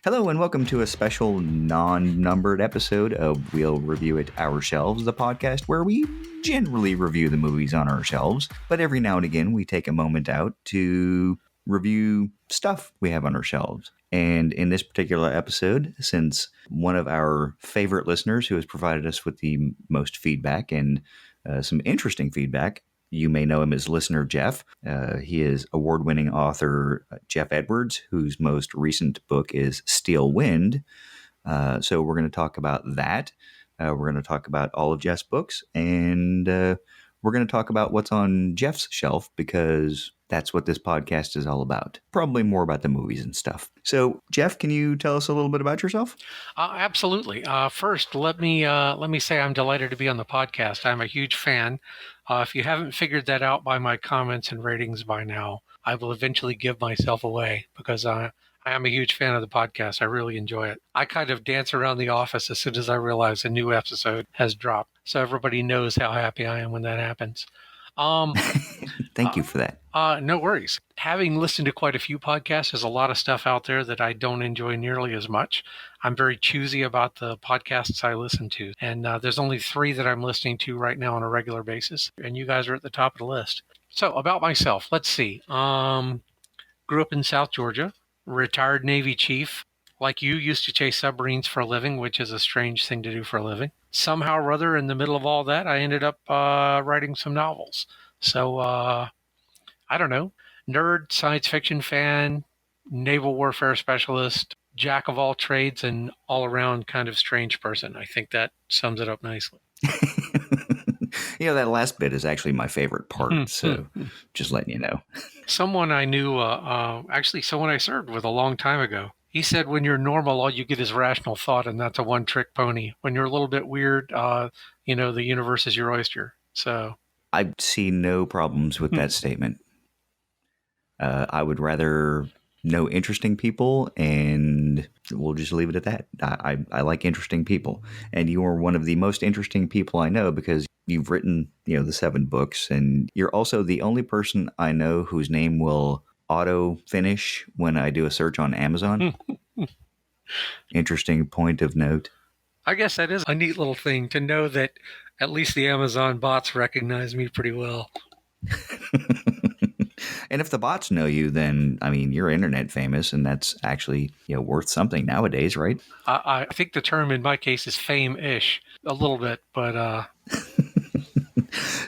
Hello and welcome to a special non-numbered episode of We'll Review It Ourselves, the podcast where we generally review the movies on our shelves, but every now and again we take a moment out to review stuff we have on our shelves. And in this particular episode, since one of our favorite listeners who has provided us with the most feedback and some interesting feedback, you may know him as listener Jeff. He is award-winning author Jeff Edwards, whose most recent book is Steel Wind. So we're going to talk about that. We're going to talk about all of Jeff's books, and we're going to talk about what's on Jeff's shelf, because that's what this podcast is all about. Probably more about the movies and stuff. So, Jeff, can you tell us a little bit about yourself? Absolutely. First, let me say I'm delighted to be on the podcast. I'm a huge fan. If you haven't figured that out by my comments and ratings by now, I will eventually give myself away, because I am a huge fan of the podcast. I really enjoy it. I kind of dance around the office as soon as I realize a new episode has dropped, so everybody knows how happy I am when that happens. Thank you for that. No worries. Having listened to quite a few podcasts, there's a lot of stuff out there that I don't enjoy nearly as much. I'm very choosy about the podcasts I listen to. And there's only 3 that I'm listening to right now on a regular basis. And you guys are at the top of the list. So about myself, let's see. Grew up in South Georgia, retired Navy chief. Like you, used to chase submarines for a living, which is a strange thing to do for a living. Somehow or other, in the middle of all that, I ended up writing some novels. So, I don't know, nerd, science fiction fan, naval warfare specialist, jack of all trades, and all around kind of strange person. I think that sums it up nicely. That last bit is actually my favorite part, so just letting you know. Someone I knew, actually someone I served with a long time ago, he said when you're normal, all you get is rational thought, and that's a one-trick pony. When you're a little bit weird, the universe is your oyster. So I see no problems with that statement. I would rather know interesting people, and we'll just leave it at that. I like interesting people, and you are one of the most interesting people I know, because you've written, the 7 books, and you're also the only person I know whose name will auto finish when I do a search on Amazon. Interesting point of note. I guess that is a neat little thing to know that at least the Amazon bots recognize me pretty well. And if the bots know you, then, you're internet famous, and that's actually, worth something nowadays, right? I think the term in my case is fame-ish, a little bit, but...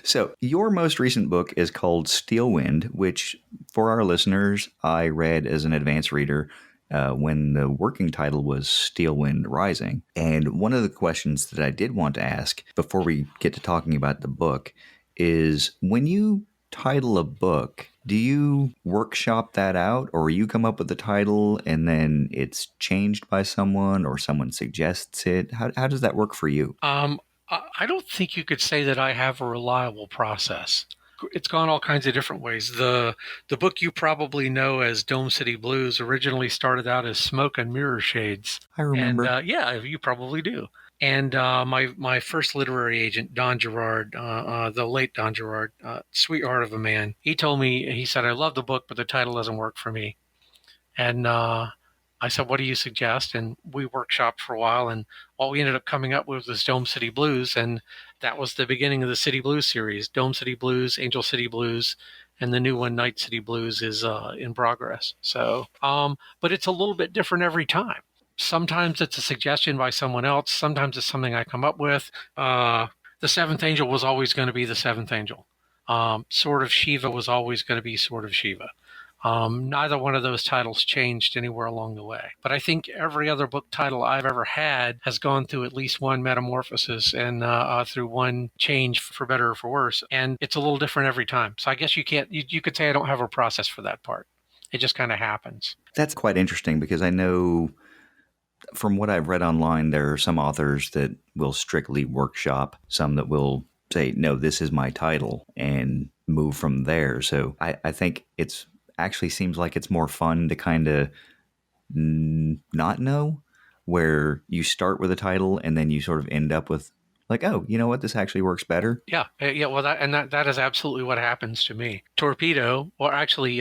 So your most recent book is called Steel Wind, which, for our listeners, I read as an advanced reader when the working title was Steel Wind Rising. And one of the questions that I did want to ask before we get to talking about the book is, when you title a book, do you workshop that out, or you come up with the title and then it's changed by someone, or someone suggests it? How does that work for you? I don't think you could say that I have a reliable process. It's gone all kinds of different ways. The book you probably know as Dome City Blues originally started out as Smoke and Mirror Shades. I remember. And yeah, you probably do. And my first literary agent, Don Gerard, the late Don Gerard, sweetheart of a man, he told me, he said, I love the book, but the title doesn't work for me. And I said, what do you suggest? And we workshopped for a while, and what we ended up coming up with was Dome City Blues, and that was the beginning of the City Blues series. Dome City Blues, Angel City Blues, and the new one, Night City Blues, is in progress. So, but it's a little bit different every time. Sometimes it's a suggestion by someone else. Sometimes it's something I come up with. The Seventh Angel was always going to be the Seventh Angel. Sword of Shiva was always going to be Sword of Shiva. Neither one of those titles changed anywhere along the way. But I think every other book title I've ever had has gone through at least one metamorphosis and through one change, for better or for worse. And it's a little different every time. So I guess you could say I don't have a process for that part. It just kind of happens. That's quite interesting, because I know from what I've read online, there are some authors that will strictly workshop, some that will say, no, this is my title, and move from there. So I think it's actually seems like it's more fun to kind of not know, where you start with a title and then you sort of end up with like, oh, you know what, this actually works better. Yeah. Well, that is absolutely what happens to me. Torpedo, or actually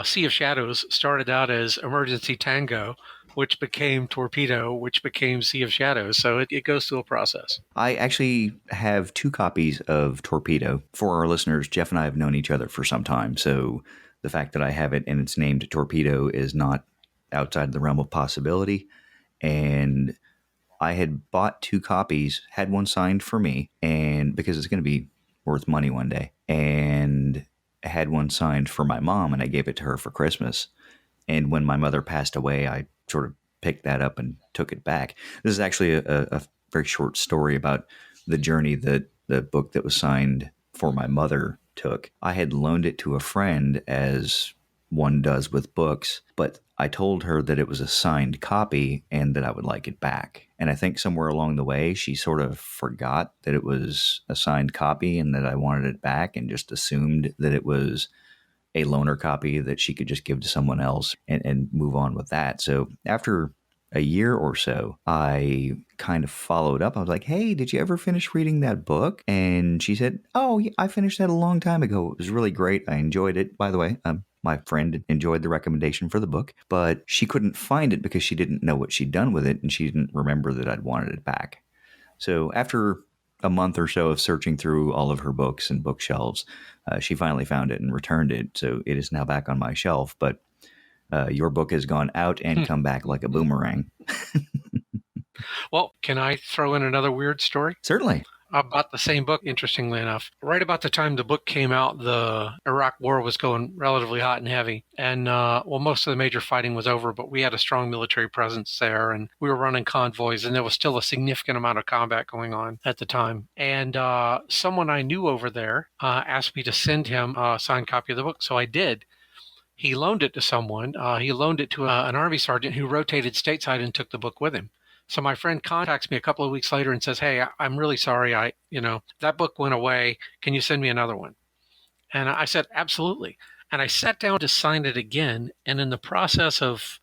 Sea of Shadows, started out as Emergency Tango, which became Torpedo, which became Sea of Shadows. So it goes through a process. I actually have 2 copies of Torpedo. For our listeners, Jeff and I have known each other for some time, so the fact that I have it and it's named Torpedo is not outside the realm of possibility. And I had bought 2 copies, had one signed for me, and because it's going to be worth money one day, and had one signed for my mom, and I gave it to her for Christmas. And when my mother passed away, I sort of picked that up and took it back. This is actually a very short story about the journey that the book that was signed for my mother took. I had loaned it to a friend, as one does with books, but I told her that it was a signed copy and that I would like it back. And I think somewhere along the way, she sort of forgot that it was a signed copy and that I wanted it back, and just assumed that it was a loaner copy that she could just give to someone else and move on with that. So after a year or so, I kind of followed up. I was like, hey, did you ever finish reading that book? And she said, oh, yeah, I finished that a long time ago. It was really great. I enjoyed it. By the way, my friend enjoyed the recommendation for the book, but she couldn't find it because she didn't know what she'd done with it, and she didn't remember that I'd wanted it back. So after a month or so of searching through all of her books and bookshelves, she finally found it and returned it. So it is now back on my shelf. But your book has gone out and come back like a boomerang. Well, can I throw in another weird story? Certainly. About the same book, interestingly enough. Right about the time the book came out, the Iraq War was going relatively hot and heavy. And, most of the major fighting was over, but we had a strong military presence there, and we were running convoys, and there was still a significant amount of combat going on at the time. And someone I knew over there asked me to send him a signed copy of the book, so I did. He loaned it to someone. He loaned it to an Army sergeant who rotated stateside and took the book with him. So my friend contacts me a couple of weeks later and says, hey, I'm really sorry. That book went away. Can you send me another one? And I said, absolutely. And I sat down to sign it again. And in the process of,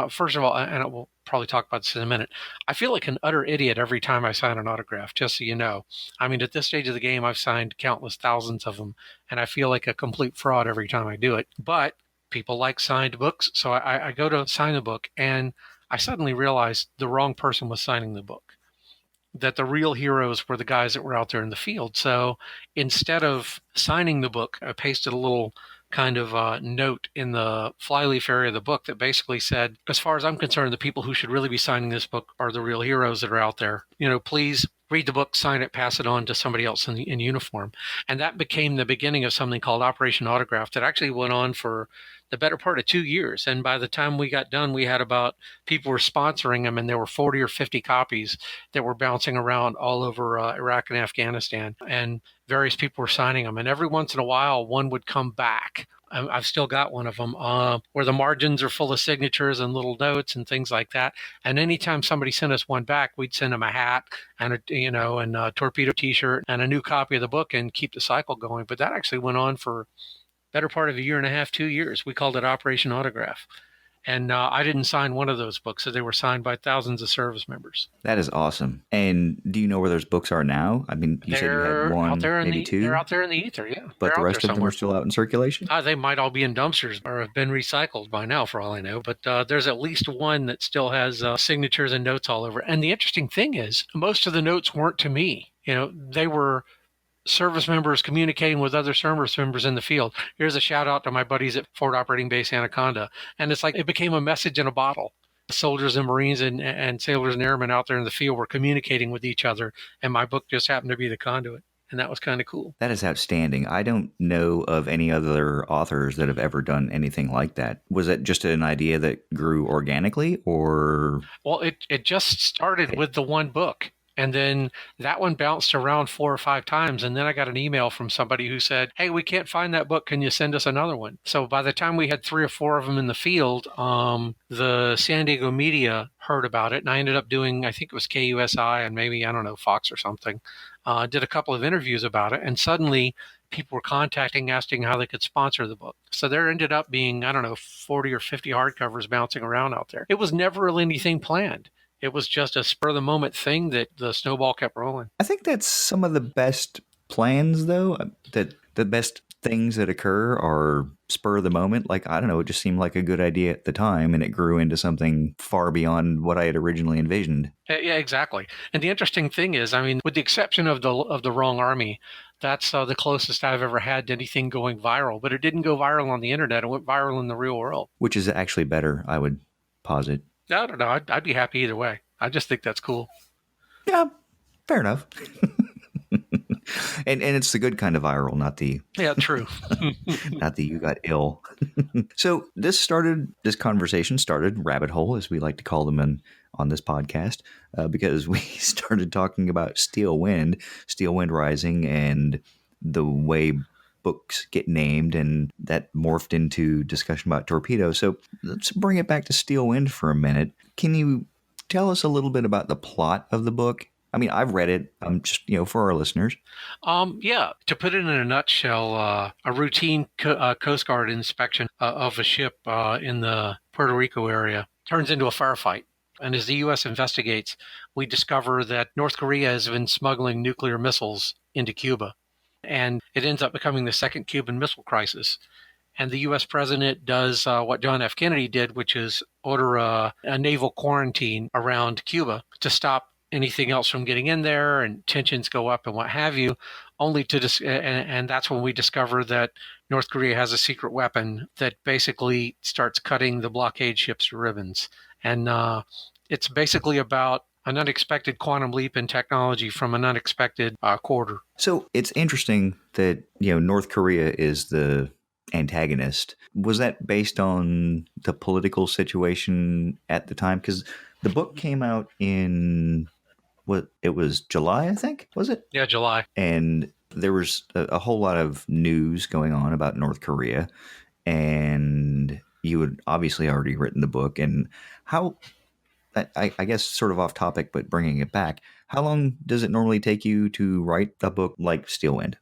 first of all, and we'll probably talk about this in a minute, I feel like an utter idiot every time I sign an autograph, just so you know. I mean, at this stage of the game, I've signed countless thousands of them, and I feel like a complete fraud every time I do it. But people like signed books. So I go to sign the book, and I suddenly realized the wrong person was signing the book, that the real heroes were the guys that were out there in the field. So instead of signing the book, I pasted a little kind of note in the flyleaf area of the book that basically said, as far as I'm concerned, the people who should really be signing this book are the real heroes that are out there. Please read the book, sign it, pass it on to somebody else in uniform. And that became the beginning of something called Operation Autograph that actually went on for the better part of 2 years. And by the time we got done, we had about, people were sponsoring them, and there were 40 or 50 copies that were bouncing around all over Iraq and Afghanistan. And various people were signing them. And every once in a while, one would come back. I've still got one of them where the margins are full of signatures and little notes and things like that. And anytime somebody sent us one back, we'd send them a hat and a Torpedo T-shirt and a new copy of the book and keep the cycle going. But that actually went on for better part of a year and a half, 2 years. We called it Operation Autograph. And I didn't sign one of those books, so they were signed by thousands of service members. That is awesome. And do you know where those books are now? I mean, you said you had one, maybe two? They're out there in the ether, yeah. But the rest of them are still out in circulation? They might all be in dumpsters or have been recycled by now, for all I know. But there's at least one that still has signatures and notes all over. And the interesting thing is, most of the notes weren't to me. They were service members communicating with other service members in the field. Here's a shout out to my buddies at Fort Operating Base Anaconda. And it's like it became a message in a bottle. Soldiers and Marines and sailors and airmen out there in the field were communicating with each other. And my book just happened to be the conduit. And that was kind of cool. That is outstanding. I don't know of any other authors that have ever done anything like that. Was it just an idea that grew organically, or? Well, it just started with the one book. And then that one bounced around 4 or 5 times. And then I got an email from somebody who said, hey, we can't find that book. Can you send us another one? So by the time we had 3 or 4 of them in the field, the San Diego media heard about it. And I ended up doing, I think it was KUSI and maybe, I don't know, Fox or something. Did a couple of interviews about it. And suddenly people were contacting, asking how they could sponsor the book. So there ended up being, I don't know, 40 or 50 hardcovers bouncing around out there. It was never really anything planned. It was just a spur-of-the-moment thing that the snowball kept rolling. I think that's some of the best plans, though, that the best things that occur are spur of the moment. Like, I don't know, it just seemed like a good idea at the time, and it grew into something far beyond what I had originally envisioned. Yeah, exactly. And the interesting thing is, I mean, with the exception of the Wrong Army, that's the closest I've ever had to anything going viral. But it didn't go viral on the internet; it went viral in the real world. Which is actually better, I would posit. I don't know. I'd be happy either way. I just think that's cool. Yeah, fair enough. And it's the good kind of viral, not the Yeah, true. not the you got ill. So this conversation started rabbit hole, as we like to call them on this podcast, because we started talking about Steel Wind Rising, and the way books get named, and that morphed into discussion about Torpedo. So let's bring it back to Steel Wind for a minute. Can you tell us a little bit about the plot of the book? I mean, I've read it, just, for our listeners. Yeah, to put it in a nutshell, a routine Coast Guard inspection of a ship in the Puerto Rico area turns into a firefight. And as the U.S. investigates, we discover that North Korea has been smuggling nuclear missiles into Cuba. And it ends up becoming the second Cuban Missile Crisis. And the U.S. president does what John F. Kennedy did, which is order a naval quarantine around Cuba to stop anything else from getting in there, and tensions go up and what have you, only to and that's when we discover that North Korea has a secret weapon that basically starts cutting the blockade ships to ribbons. And it's basically about an unexpected quantum leap in technology from an unexpected quarter. So it's interesting that, North Korea is the antagonist. Was that based on the political situation at the time? Because the book came out in it was July, I think, was it? Yeah, July. And there was a whole lot of news going on about North Korea, and you had obviously already written the book. And how, I guess sort of off topic, but bringing it back, how long does it normally take you to write a book like Steel Wind?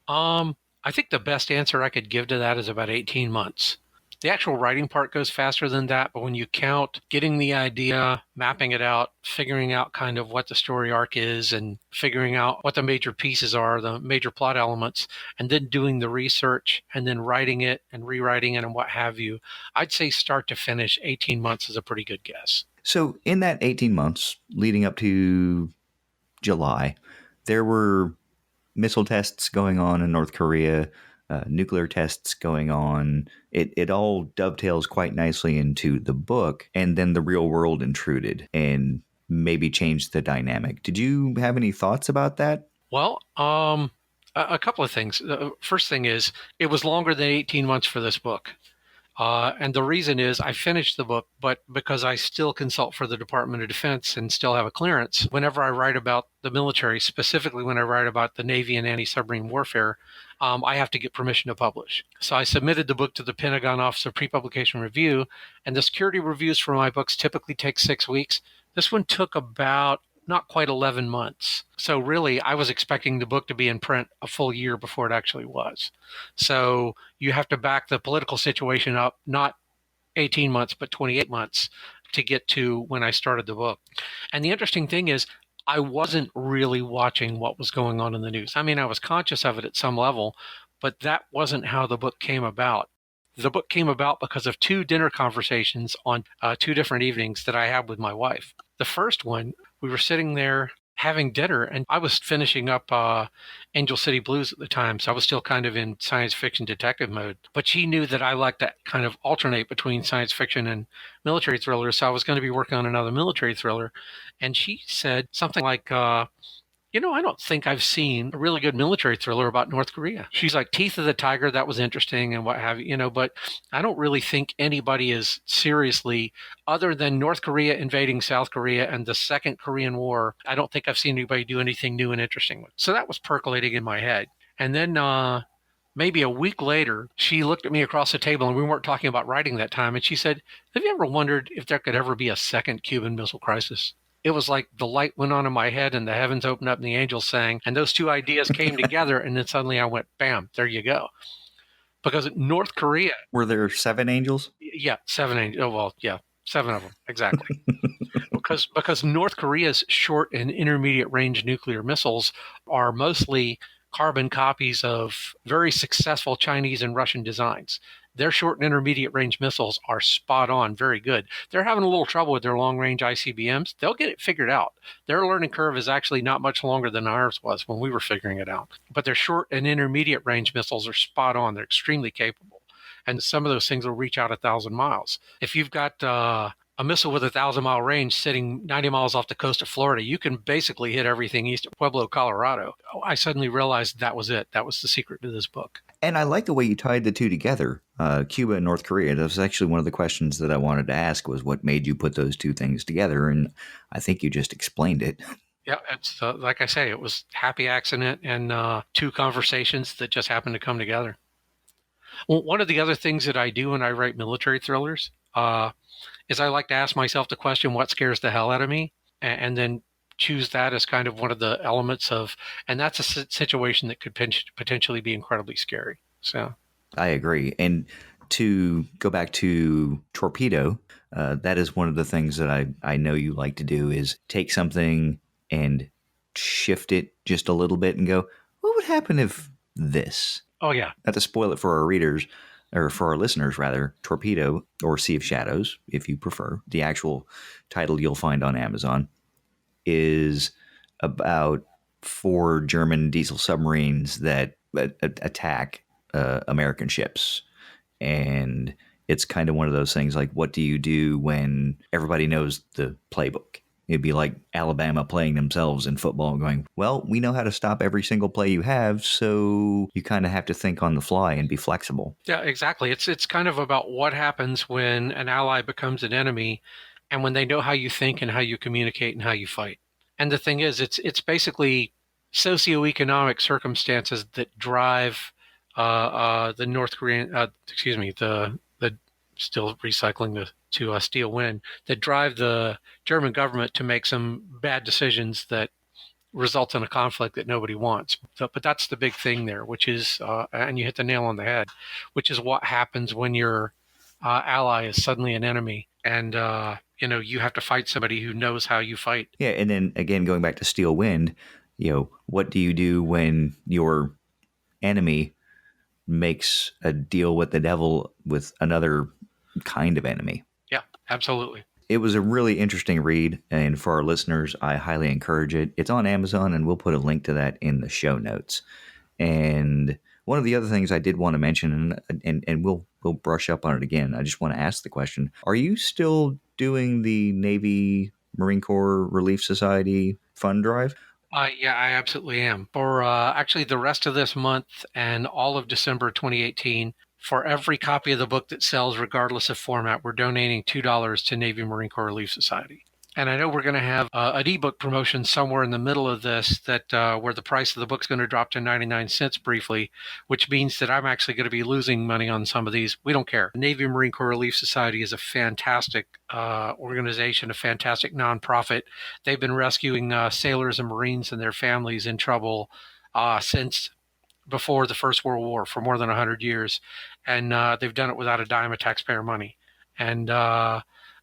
I think the best answer I could give to that is about 18 months. The actual writing part goes faster than that, but when you count getting the idea, mapping it out, figuring out kind of what the story arc is, and figuring out what the major pieces are, the major plot elements, and then doing the research, and then writing it and rewriting it and what have you, I'd say start to finish, 18 months is a pretty good guess. So in that 18 months leading up to July, there were missile tests going on in North Korea, nuclear tests going on. It all dovetails quite nicely into the book, and then the real world intruded and maybe changed the dynamic. Did you have any thoughts about that? Well, a couple of things. The first thing is it was longer than 18 months for this book. And the reason is I finished the book, but because I still consult for the Department of Defense and still have a clearance, whenever I write about the military, specifically when I write about the Navy and anti-submarine warfare, I have to get permission to publish. So I submitted the book to the Pentagon Office of Pre-Publication Review, and the security reviews for my books typically take 6 weeks. This one took about not quite 11 months. So really, I was expecting the book to be in print a full year before it actually was. So you have to back the political situation up, not 18 months, but 28 months to get to when I started the book. And the interesting thing is, I wasn't really watching what was going on in the news. I mean, I was conscious of it at some level, but that wasn't how the book came about. The book came about because of 2 dinner conversations on 2 different evenings that I had with my wife. The first one, we were sitting there having dinner, and I was finishing up Angel City Blues at the time, so I was still kind of in science fiction detective mode. But she knew that I liked to kind of alternate between science fiction and military thrillers, so I was going to be working on another military thriller. And she said something like, I don't think I've seen a really good military thriller about North Korea. She's like, Teeth of the Tiger, that was interesting and what have you, but I don't really think anybody is seriously, other than North Korea invading South Korea and the Second Korean War, I don't think I've seen anybody do anything new and interesting. So that was percolating in my head. And then maybe a week later, she looked at me across the table, and we weren't talking about writing that time, and she said, have you ever wondered if there could ever be a second Cuban Missile Crisis? It was like the light went on in my head and the heavens opened up and the angels sang, and those 2 ideas came together, and then suddenly I went, bam, there you go. Because North Korea... Were there 7 angels? Yeah, 7 angels. Oh, well, yeah, 7 of them, exactly. because North Korea's short and intermediate range nuclear missiles are mostly carbon copies of very successful Chinese and Russian designs. Their short and intermediate range missiles are spot on, very good. They're having a little trouble with their long range ICBMs. They'll get it figured out. Their learning curve is actually not much longer than ours was when we were figuring it out. But their short and intermediate range missiles are spot on. They're extremely capable. And some of those things will reach out 1,000 miles. If you've got a missile with a 1,000-mile range sitting 90 miles off the coast of Florida, you can basically hit everything east of Pueblo, Colorado. I suddenly realized that was it. That was the secret to this book. And I like the way you tied the two together, Cuba and North Korea. That was actually one of the questions that I wanted to ask, was what made you put those two things together? And I think you just explained it. Yeah, it's like I say, it was happy accident and two conversations that just happened to come together. Well, one of the other things that I do when I write military thrillers is I like to ask myself the question, what scares the hell out of me? And then choose that as kind of one of the elements of, and that's a situation that could potentially be incredibly scary. So I agree. And to go back to Torpedo, that is one of the things that I know you like to do, is take something and shift it just a little bit and go, what would happen if this? Oh, yeah. Not to spoil it for our readers, or for our listeners, rather, Torpedo, or Sea of Shadows, if you prefer. The actual title you'll find on Amazon is about 4 German diesel submarines that attack American ships. And it's kind of one of those things like, what do you do when everybody knows the playbook? It'd be like Alabama playing themselves in football and going, well, we know how to stop every single play you have, so you kind of have to think on the fly and be flexible. Yeah, exactly. It's kind of about what happens when an ally becomes an enemy and when they know how you think and how you communicate and how you fight. And the thing is, it's basically socioeconomic circumstances that drive the North Korean, the still recycling to steel wind, that drive the German government to make some bad decisions that result in a conflict that nobody wants. But that's the big thing there, which is, and you hit the nail on the head, which is what happens when your ally is suddenly an enemy, and you have to fight somebody who knows how you fight. Yeah, and then again, going back to Steel Wind, what do you do when your enemy makes a deal with the devil with another kind of enemy? Yeah, absolutely. It was a really interesting read, and for our listeners, I highly encourage it. It's on Amazon, and we'll put a link to that in the show notes. And one of the other things I did want to mention, and we'll brush up on it again, I just want to ask the question, are you still doing the Navy Marine Corps Relief Society fund drive? Yeah, I absolutely am. For actually the rest of this month and all of December 2018, for every copy of the book that sells, regardless of format, we're donating $2 to Navy Marine Corps Relief Society. And I know we're going to have an ebook promotion somewhere in the middle of this that where the price of the book's going to drop to 99 cents briefly, which means that I'm actually going to be losing money on some of these. We don't care. Navy Marine Corps Relief Society is a fantastic organization, a fantastic nonprofit. They've been rescuing sailors and Marines and their families in trouble since before the First World War, for more than 100 years. And they've done it without a dime of taxpayer money. And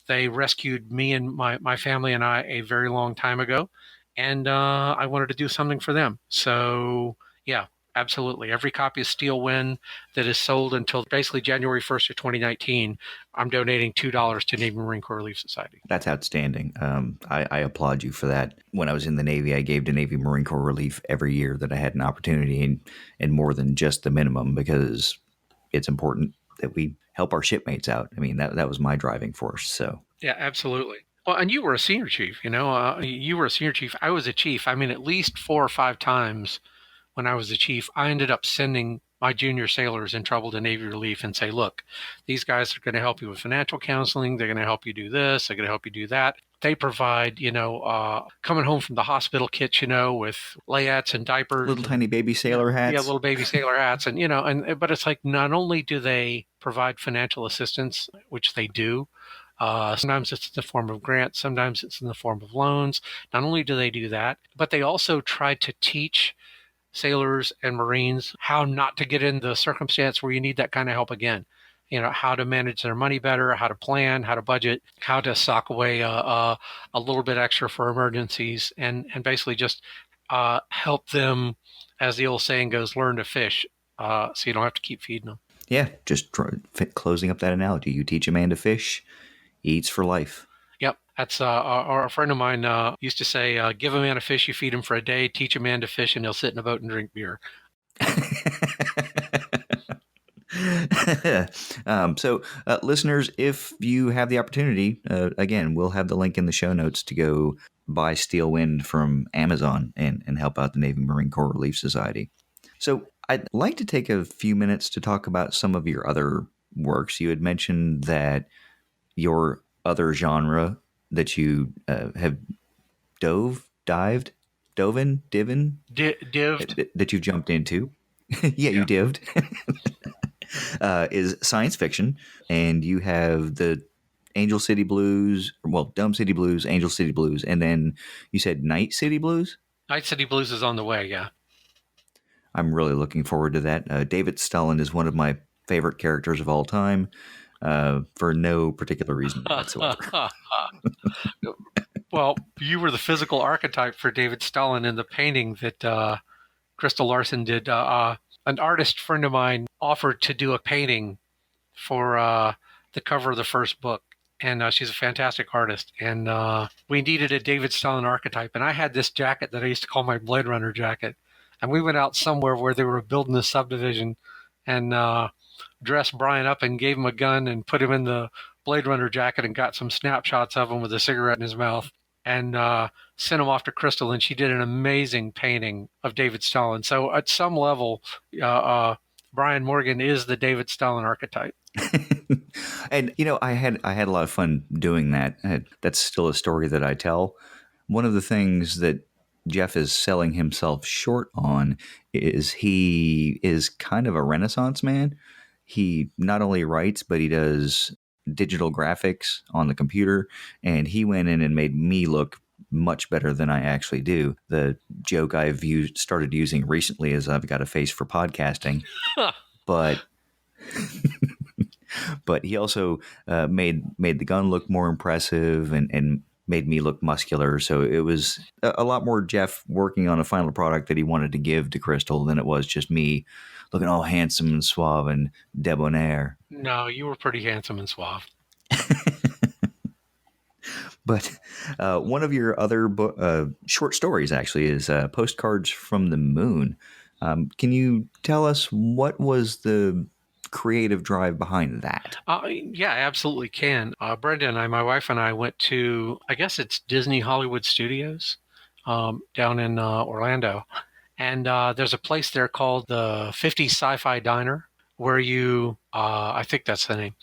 they rescued me and my family and I a very long time ago. And I wanted to do something for them. So, yeah, absolutely. Every copy of Steel Wind that is sold until basically January 1st of 2019, I'm donating $2 to Navy Marine Corps Relief Society. That's outstanding. I applaud you for that. When I was in the Navy, I gave to Navy Marine Corps Relief every year that I had an opportunity, and more than just the minimum, because it's important that we help our shipmates out. I mean, that was my driving force. So yeah, absolutely. Well, and you were a senior chief, you were a senior chief. I was a chief. I mean, at least 4 or 5 times when I was a chief, I ended up sending my junior sailors in trouble to Navy Relief and say, look, these guys are going to help you with financial counseling. They're going to help you do this. They're going to help you do that. They provide, coming home from the hospital kits, with layettes and diapers. Little tiny baby sailor hats. Yeah, little baby sailor hats. But it's like, not only do they provide financial assistance, which they do, sometimes it's in the form of grants, sometimes it's in the form of loans. Not only do they do that, but they also try to teach sailors and Marines how not to get in the circumstance where you need that kind of help again. How to manage their money better, how to plan, how to budget, how to sock away a little bit extra for emergencies, and basically just help them, as the old saying goes, learn to fish, so you don't have to keep feeding them. Yeah, just closing up that analogy. You teach a man to fish, he eats for life. Yep, that's a friend of mine used to say, "Give a man a fish, you feed him for a day. Teach a man to fish, and he'll sit in a boat and drink beer." Listeners, if you have the opportunity, again, we'll have the link in the show notes to go buy Steel Wind from Amazon and help out the Navy Marine Corps Relief Society. So I'd like to take a few minutes to talk about some of your other works. You had mentioned that your other genre that you have dived, Dived. that you've jumped into. Yeah, you dived. Is science fiction, and you have the Angel City Blues, Dumb City Blues, Angel City Blues, and then you said Night City Blues? Night City Blues is on the way, yeah. I'm really looking forward to that. David Stalin is one of my favorite characters of all time, for no particular reason whatsoever. Well, you were the physical archetype for David Stalin in the painting that Crystal Larson did. An artist friend of mine offered to do a painting for the cover of the first book. And she's a fantastic artist. And we needed a David Stalin archetype. And I had this jacket that I used to call my Blade Runner jacket. And we went out somewhere where they were building a subdivision and dressed Brian up and gave him a gun and put him in the Blade Runner jacket and got some snapshots of him with a cigarette in his mouth and sent him off to Crystal. And she did an amazing painting of David Stalin. So at some level, Brian Morgan is the David Stalin archetype. And I had a lot of fun doing that. That's still a story that I tell. One of the things that Jeff is selling himself short on is he is kind of a Renaissance man. He not only writes, but he does digital graphics on the computer, and he went in and made me look much better than I actually do. The joke I've started using recently is I've got a face for podcasting, but but he also made the gun look more impressive and made me look muscular. So it was a lot more Jeff working on a final product that he wanted to give to Crystal than it was just me looking all handsome and suave and debonair. No, you were pretty handsome and suave. But one of your other short stories actually is Postcards from the Moon. Can you tell us what was the creative drive behind that? Yeah, I absolutely can. Brenda and I, my wife and I, went to, I guess it's Disney Hollywood Studios down in Orlando. And there's a place there called the 50 Sci-Fi Diner where I think that's the name.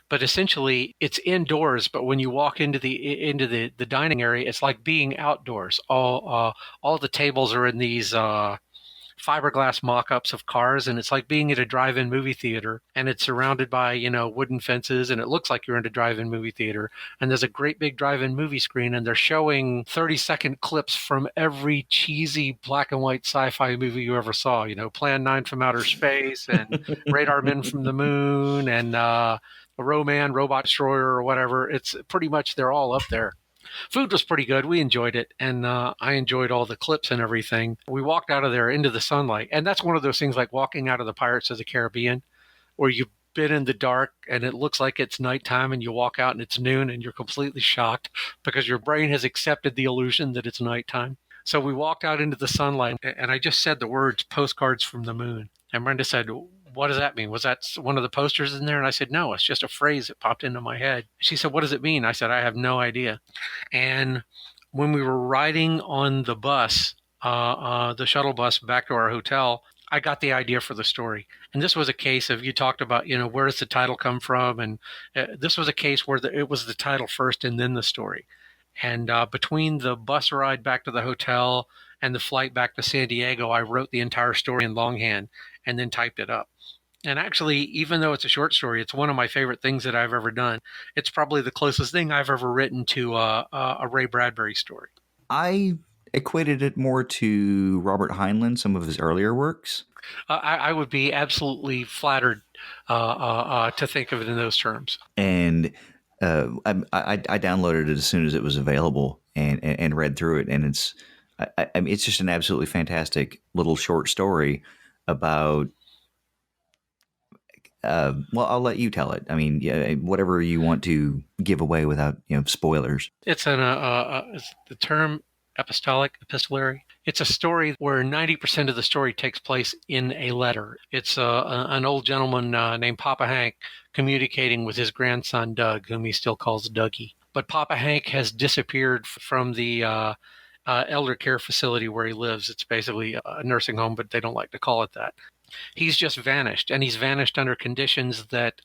But essentially, it's indoors. But when you walk into the dining area, it's like being outdoors. All the tables are in these fiberglass mock-ups of cars, and it's like being at a drive-in movie theater, and it's surrounded by wooden fences, and it looks like you're in a drive-in movie theater, and there's a great big drive-in movie screen, and they're showing 30-second clips from every cheesy black and white sci-fi movie you ever saw. Plan 9 from Outer Space and Radar Men from the Moon and Roman, Robot Destroyer, or whatever. It's pretty much, they're all up there. Food was pretty good. We enjoyed it, and I enjoyed all the clips and everything. We walked out of there into the sunlight, and that's one of those things like walking out of the Pirates of the Caribbean, where you've been in the dark and it looks like it's nighttime, and you walk out and it's noon, and you're completely shocked because your brain has accepted the illusion that it's nighttime. So we walked out into the sunlight, and I just said the words "Postcards from the Moon," and Brenda said, "What does that mean? Was that one of the posters in there?" And I said, "No, it's just a phrase that popped into my head." She said, "What does it mean?" I said, "I have no idea." And when we were riding on the bus, the shuttle bus back to our hotel, I got the idea for the story. And this was a case of, you talked about, where does the title come from? And this was a case where it was the title first and then the story. And between the bus ride back to the hotel and the flight back to San Diego, I wrote the entire story in longhand and then typed it up. And actually, even though it's a short story, it's one of my favorite things that I've ever done. It's probably the closest thing I've ever written to a Ray Bradbury story. I equated it more to Robert Heinlein, some of his earlier works. I would be absolutely flattered to think of it in those terms. And I downloaded it as soon as it was available and read through it. And I mean, it's just an absolutely fantastic little short story about. Well, I'll let you tell it. I mean, yeah, whatever you want to give away without spoilers. It's is the term epistolary. It's a story where 90% of the story takes place in a letter. It's an old gentleman named Papa Hank communicating with his grandson Doug, whom he still calls Dougie. But Papa Hank has disappeared from the elder care facility where he lives. It's basically a nursing home, but they don't like to call it that. He's just vanished, and he's vanished under conditions that,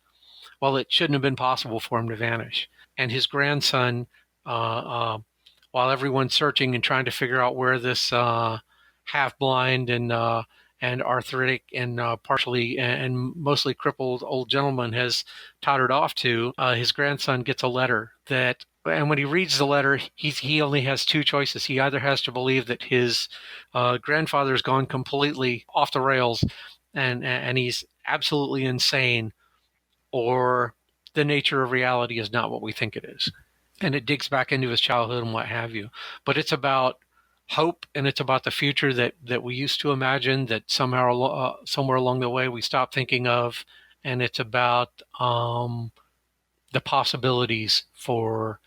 well, it shouldn't have been possible for him to vanish. And his grandson, uh, uh, while everyone's searching and trying to figure out where this half-blind and arthritic and partially and mostly crippled old gentleman has tottered off to, his grandson gets a letter that. And when he reads the letter, he only has two choices. He either has to believe that his grandfather's gone completely off the rails and he's absolutely insane, or the nature of reality is not what we think it is. And it digs back into his childhood and what have you. But it's about hope, and it's about the future that we used to imagine that somehow somewhere along the way we stopped thinking of. And it's about the possibilities for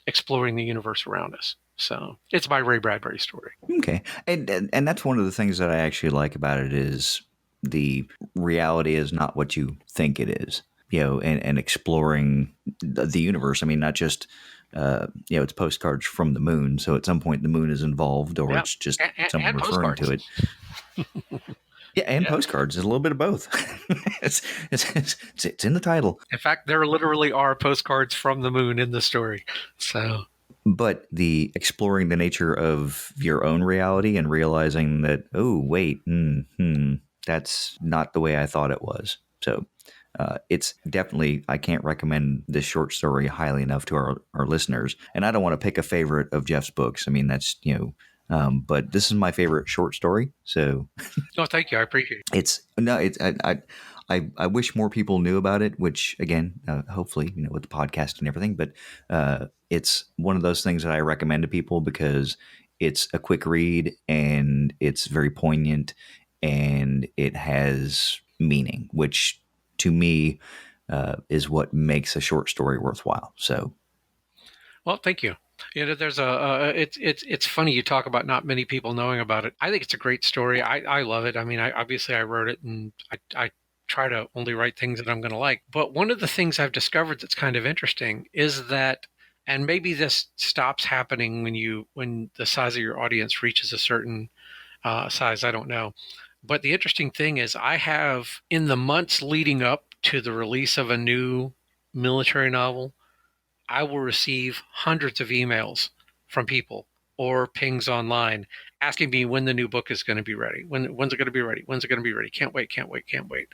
exploring the universe around us. So it's by Ray Bradbury's story. Okay, and that's one of the things that I actually like about it is the reality is not what you think it is. And exploring the universe. I mean, not just it's postcards from the moon. So at some point the moon is involved, or it's just someone and referring to it. Yeah, and postcards is a little bit of both. It's in the title. In fact, there literally are postcards from the moon in the story. So, but the exploring the nature of your own reality and realizing that, oh wait, that's not the way I thought it was. So. It's definitely, I can't recommend this short story highly enough to our listeners. And I don't want to pick a favorite of Jeff's books. I mean, that's, but this is my favorite short story. So. Oh, thank you. I appreciate it. I wish more people knew about it, which again, hopefully, with the podcast and everything, but it's one of those things that I recommend to people because it's a quick read and it's very poignant and it has meaning, which to me is what makes a short story worthwhile. So, well, thank you. There's it's funny you talk about not many people knowing about it. I think it's a great story. I love it. I mean, obviously I wrote it, and I try to only write things that I'm going to like. But one of the things I've discovered that's kind of interesting is that, and maybe this stops happening when the size of your audience reaches a certain size. I don't know. But the interesting thing is I have, in the months leading up to the release of a new military novel, I will receive hundreds of emails from people or pings online asking me when the new book is going to be ready. When's it going to be ready? When's it going to be ready? Can't wait, can't wait, can't wait.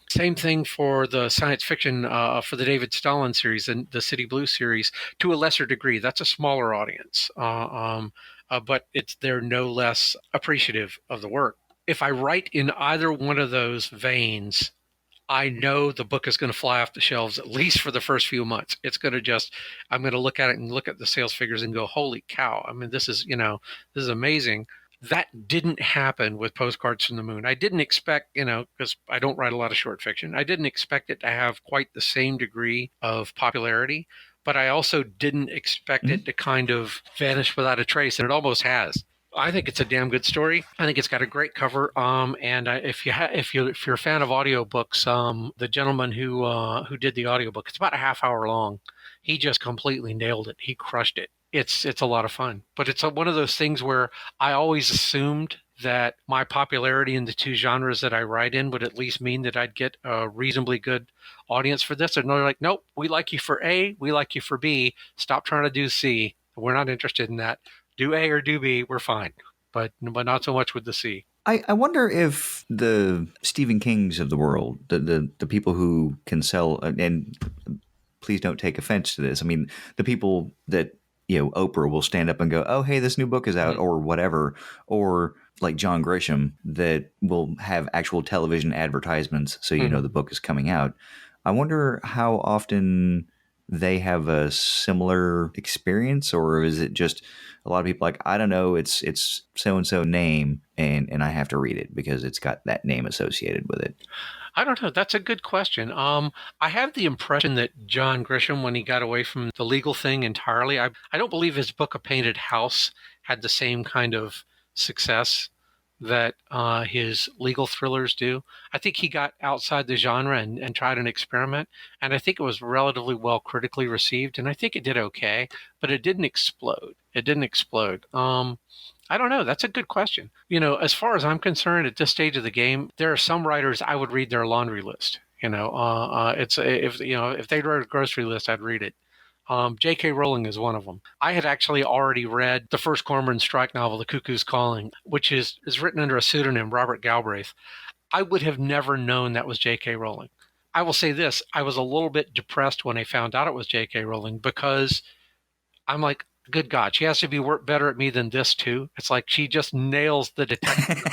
Same thing for the science fiction, for the David Stalin series and the City Blue series, to a lesser degree. That's a smaller audience, but they're no less appreciative of the work. If I write in either one of those veins, I know the book is going to fly off the shelves, at least for the first few months. I'm going to look at it and look at the sales figures and go, holy cow. I mean, this is amazing. That didn't happen with Postcards from the Moon. I didn't expect, because I don't write a lot of short fiction, I didn't expect it to have quite the same degree of popularity, but I also didn't expect it to kind of vanish without a trace, and it almost has. I think it's a damn good story. I think it's got a great cover. And if you're a fan of audiobooks, the gentleman who did the audiobook, it's about a half hour long. He just completely nailed it. He crushed it. It's a lot of fun. But it's one of those things where I always assumed that my popularity in the two genres that I write in would at least mean that I'd get a reasonably good audience for this. And they're like, nope, we like you for A, we like you for B. Stop trying to do C. We're not interested in that. Do A or do B, we're fine, but not so much with the C. I wonder if the Stephen Kings of the world, the people who can sell, and please don't take offense to this. I mean, the people that Oprah will stand up and go, "Oh, hey, this new book is out," or whatever, or like John Grisham that will have actual television advertisements, so the book is coming out. I wonder how often they have a similar experience, or is it just a lot of people like, I don't know, it's so and so name, and I have to read it because it's got that name associated with it? I don't know. That's a good question. I have the impression that John Grisham, when he got away from the legal thing entirely, I don't believe his book A Painted House had the same kind of success that his legal thrillers do. I think he got outside the genre and tried an experiment, and I think it was relatively well critically received, and I think it did okay, but it didn't explode. It didn't explode. I don't know. That's a good question. As far as I'm concerned, at this stage of the game, there are some writers I would read their laundry list. It's if they wrote a grocery list, I'd read it. J.K. Rowling is one of them. I had actually already read the first Cormoran Strike novel, The Cuckoo's Calling, which is written under a pseudonym, Robert Galbraith. I would have never known that was J.K. Rowling. I will say this: I was a little bit depressed when I found out it was J.K. Rowling because I'm like, good God, she has to be better at me than this too. It's like she just nails the detective.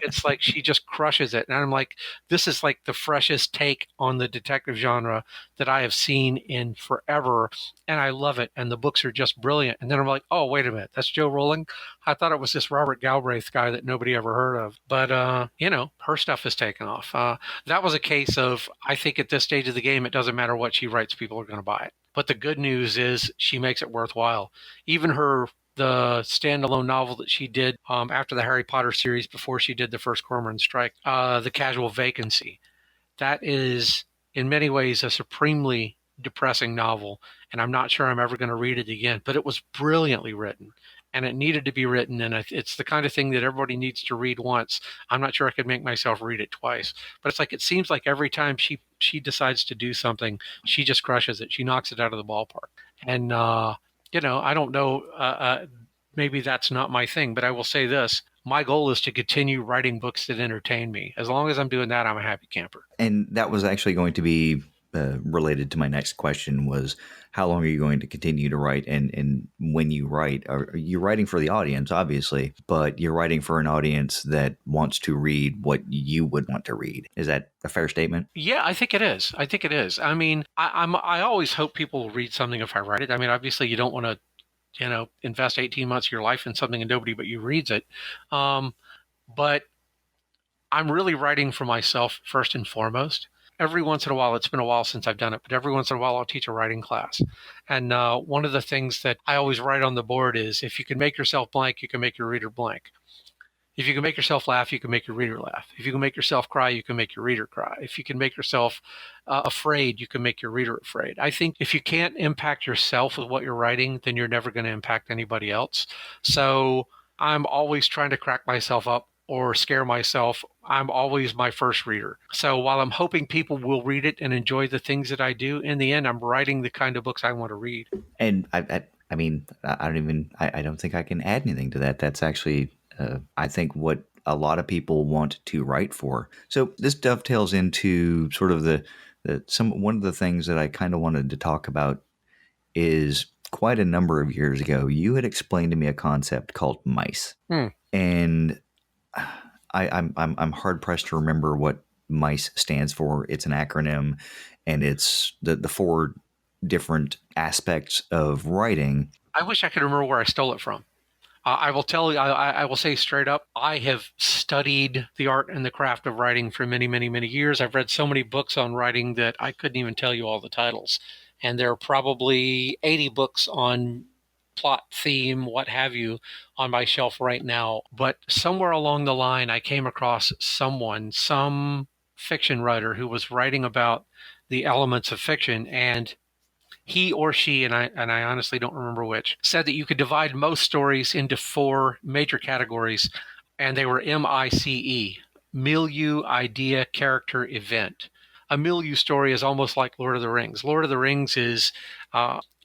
It's like she just crushes it. And I'm like, this is like the freshest take on the detective genre that I have seen in forever. And I love it. And the books are just brilliant. And then I'm like, oh, wait a minute. That's Joe Rowling. I thought it was this Robert Galbraith guy that nobody ever heard of. But, her stuff is taken off. That was a case of, I think at this stage of the game, it doesn't matter what she writes, people are going to buy it. But the good news is she makes it worthwhile. Even the standalone novel that she did after the Harry Potter series before she did the first Cormoran Strike, The Casual Vacancy. That is, in many ways, a supremely depressing novel, and I'm not sure I'm ever going to read it again, but it was brilliantly written, and it needed to be written, and it's the kind of thing that everybody needs to read once. I'm not sure I could make myself read it twice, but it's like it seems like every time she decides to do something, she just crushes it. She knocks it out of the ballpark. And I don't know, maybe that's not my thing, but I will say this. My goal is to continue writing books that entertain me. As long as I'm doing that, I'm a happy camper. And that was actually going to be related to my next question, was how long are you going to continue to write? And when you write, are you writing for the audience, obviously, but you're writing for an audience that wants to read what you would want to read. Is that a fair statement? Yeah, I think it is. I mean, I always hope people will read something if I write it. I mean, obviously you don't want to invest 18 months of your life in something and nobody but you reads it. But I'm really writing for myself first and foremost. Every once in a while, it's been a while since I've done it, but every once in a while I'll teach a writing class. And one of the things that I always write on the board is, if you can make yourself blank, you can make your reader blank. If you can make yourself laugh, you can make your reader laugh. If you can make yourself cry, you can make your reader cry. If you can make yourself afraid, you can make your reader afraid. I think if you can't impact yourself with what you're writing, then you're never going to impact anybody else. So I'm always trying to crack myself up or scare myself. I'm always my first reader. So while I'm hoping people will read it and enjoy the things that I do, in the end, I'm writing the kind of books I want to read. And I mean, I don't think I can add anything to that. That's actually, I think, what a lot of people want to write for. So this dovetails into sort of one of the things that I kind of wanted to talk about is, quite a number of years ago, you had explained to me a concept called mice. And I'm hard pressed to remember what MICE stands for. It's an acronym, and it's the four different aspects of writing. I wish I could remember where I stole it from. I will tell you, I will say straight up, I have studied the art and the craft of writing for many, many, many years. I've read so many books on writing that I couldn't even tell you all the titles. And there are probably 80 books on plot, theme, what have you, on my shelf right now. But somewhere along the line, I came across some fiction writer who was writing about the elements of fiction, and he or she, and I honestly don't remember which, said that you could divide most stories into four major categories, and they were MICE: milieu, idea, character, event. A milieu story is almost like Lord of the Rings. Lord of the Rings is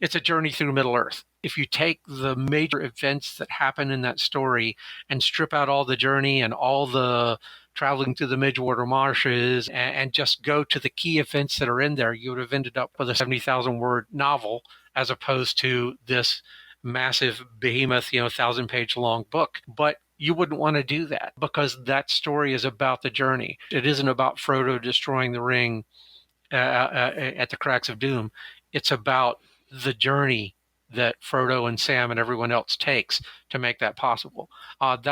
it's a journey through Middle Earth. If you take the major events that happen in that story and strip out all the journey and all the traveling through the Midgewater Marshes and just go to the key events that are in there, you would have ended up with a 70,000 word novel, as opposed to this massive behemoth, 1,000-page long book. But you wouldn't want to do that, because that story is about the journey. It isn't about Frodo destroying the ring at the cracks of doom. It's about the journey that Frodo and Sam and everyone else takes to make that possible.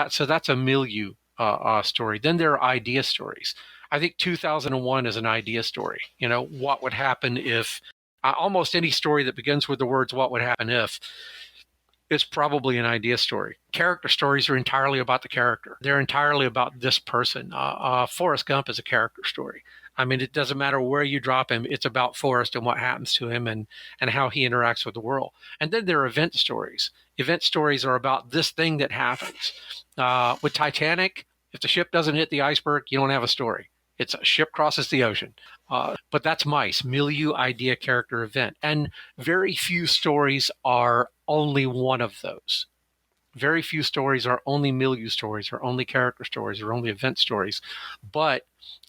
So that's a milieu story. Then there are idea stories. I think 2001 is an idea story. What would happen if almost any story that begins with the words "what would happen if" is probably an idea story. Character stories are entirely about the character. They're entirely about this person. Forrest Gump is a character story. I mean, it doesn't matter where you drop him. It's about Forrest and what happens to him and how he interacts with the world. And then there are event stories. Event stories are about this thing that happens. With Titanic, if the ship doesn't hit the iceberg, you don't have a story. It's a ship crosses the ocean. But that's mice, milieu, idea, character, event. And very few stories are only one of those. Very few stories are only milieu stories or only character stories or only event stories. But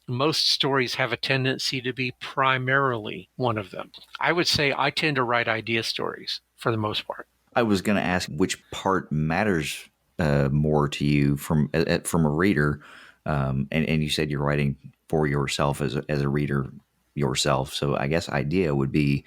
most stories have a tendency to be primarily one of them. I would say I tend to write idea stories for the most part. I was going to ask which part matters more to you from a reader, and you said you're writing for yourself as a reader yourself. So I guess idea would be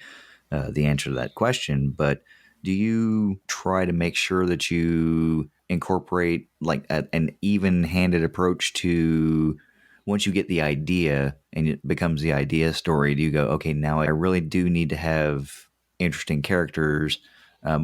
the answer to that question. But do you try to make sure that you incorporate like an even-handed approach to once you get the idea and it becomes the idea story? Do you go, okay, now I really do need to have interesting characters,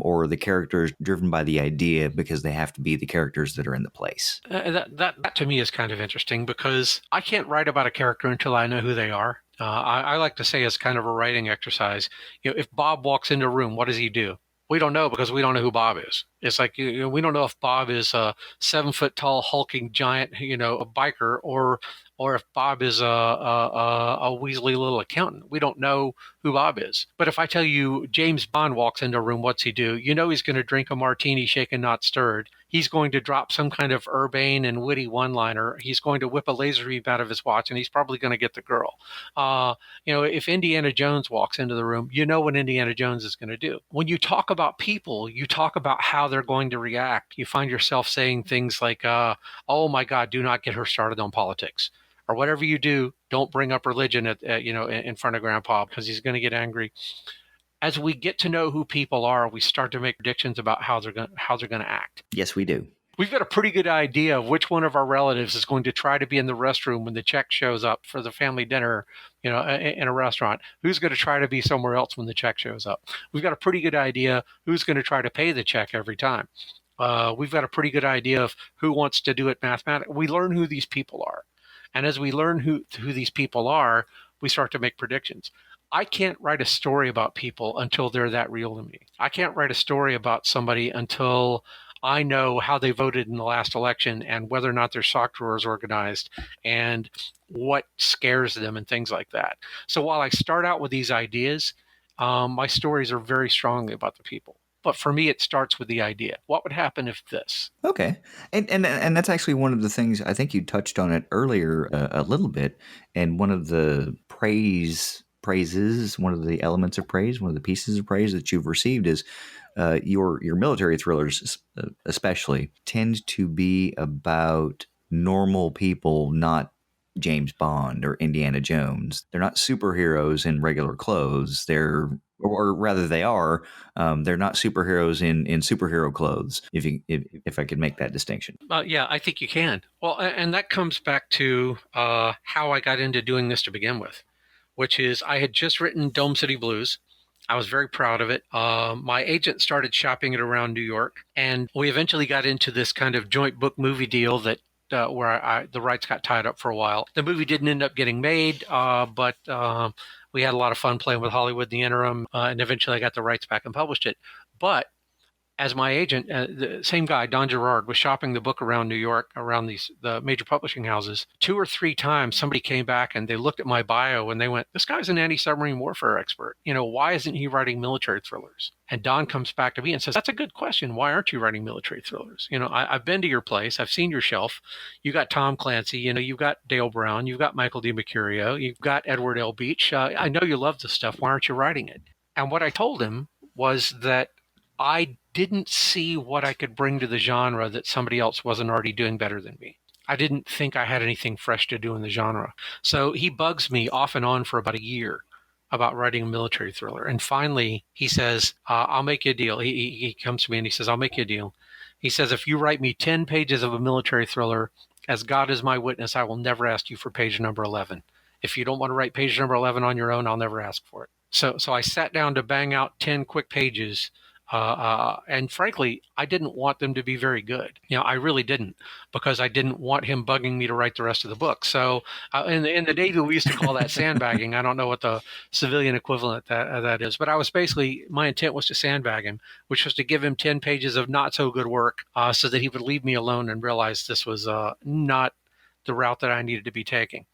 or the characters driven by the idea because they have to be the characters that are in the place? That to me is kind of interesting because I can't write about a character until I know who they are. I like to say as kind of a writing exercise, if Bob walks into a room, what does he do? We don't know because we don't know who Bob is. It's like, we don't know if Bob is a 7 foot tall hulking giant, a biker, or if Bob is a weaselly little accountant. We don't know who Bob is. But if I tell you James Bond walks into a room, what's he do? He's going to drink a martini, shaken, not stirred. He's going to drop some kind of urbane and witty one-liner. He's going to whip a laser beam out of his watch, and he's probably going to get the girl. If Indiana Jones walks into the room, you know what Indiana Jones is going to do. When you talk about people, you talk about how they're going to react. You find yourself saying things like, oh my God, do not get her started on politics. Or whatever you do, don't bring up religion in front of Grandpa because he's going to get angry. As we get to know who people are, we start to make predictions about how they're going to act. Yes, we do. We've got a pretty good idea of which one of our relatives is going to try to be in the restroom when the check shows up for the family dinner, in a restaurant. Who's going to try to be somewhere else when the check shows up? We've got a pretty good idea who's going to try to pay the check every time. We've got a pretty good idea of who wants to do it mathematically. We learn who these people are. And as we learn who these people are, we start to make predictions. I can't write a story about people until they're that real to me. I can't write a story about somebody until I know how they voted in the last election and whether or not their sock drawer is organized and what scares them and things like that. So while I start out with these ideas, my stories are very strongly about the people. But for me, it starts with the idea. What would happen if this? Okay, and that's actually one of the things I think you touched on it earlier a little bit, and one of the praises, one of the elements of praise, one of the pieces of praise that you've received is your military thrillers, especially, tend to be about normal people, not James Bond or Indiana Jones. They're not superheroes in regular clothes. Or rather, they are. They're not superheroes in superhero clothes. If I could make that distinction. Yeah, I think you can. Well, and that comes back to how I got into doing this to begin with, which is I had just written Dome City Blues. I was very proud of it. My agent started shopping it around New York, and we eventually got into this kind of joint book movie deal that where the rights got tied up for a while. The movie didn't end up getting made, but we had a lot of fun playing with Hollywood in the interim, and eventually I got the rights back and published it. But as my agent, the same guy, Don Gerard, was shopping the book around New York, around the major publishing houses. 2 or 3 times, somebody came back and they looked at my bio and they went, "This guy's an anti-submarine warfare expert. Why isn't he writing military thrillers?" And Don comes back to me and says, "That's a good question. Why aren't you writing military thrillers? I've been to your place. I've seen your shelf. You got Tom Clancy. You've got Dale Brown. You've got Michael DiMercurio. You've got Edward L. Beach. I know you love this stuff. Why aren't you writing it?" And what I told him was that I didn't see what I could bring to the genre that somebody else wasn't already doing better than me. I didn't think I had anything fresh to do in the genre. So he bugs me off and on for about a year about writing a military thriller. And finally, he says, I'll make you a deal. He comes to me and he says, I'll make you a deal. He says, if you write me 10 pages of a military thriller, as God is my witness, I will never ask you for page number 11. If you don't want to write page number 11 on your own, I'll never ask for it. So I sat down to bang out 10 quick pages. And frankly, I didn't want them to be very good. I really didn't, because I didn't want him bugging me to write the rest of the book. So in the Navy, we used to call that sandbagging. I don't know what the civilian equivalent that is, but I was basically, my intent was to sandbag him, which was to give him 10 pages of not so good work, so that he would leave me alone and realize this was not the route that I needed to be taking.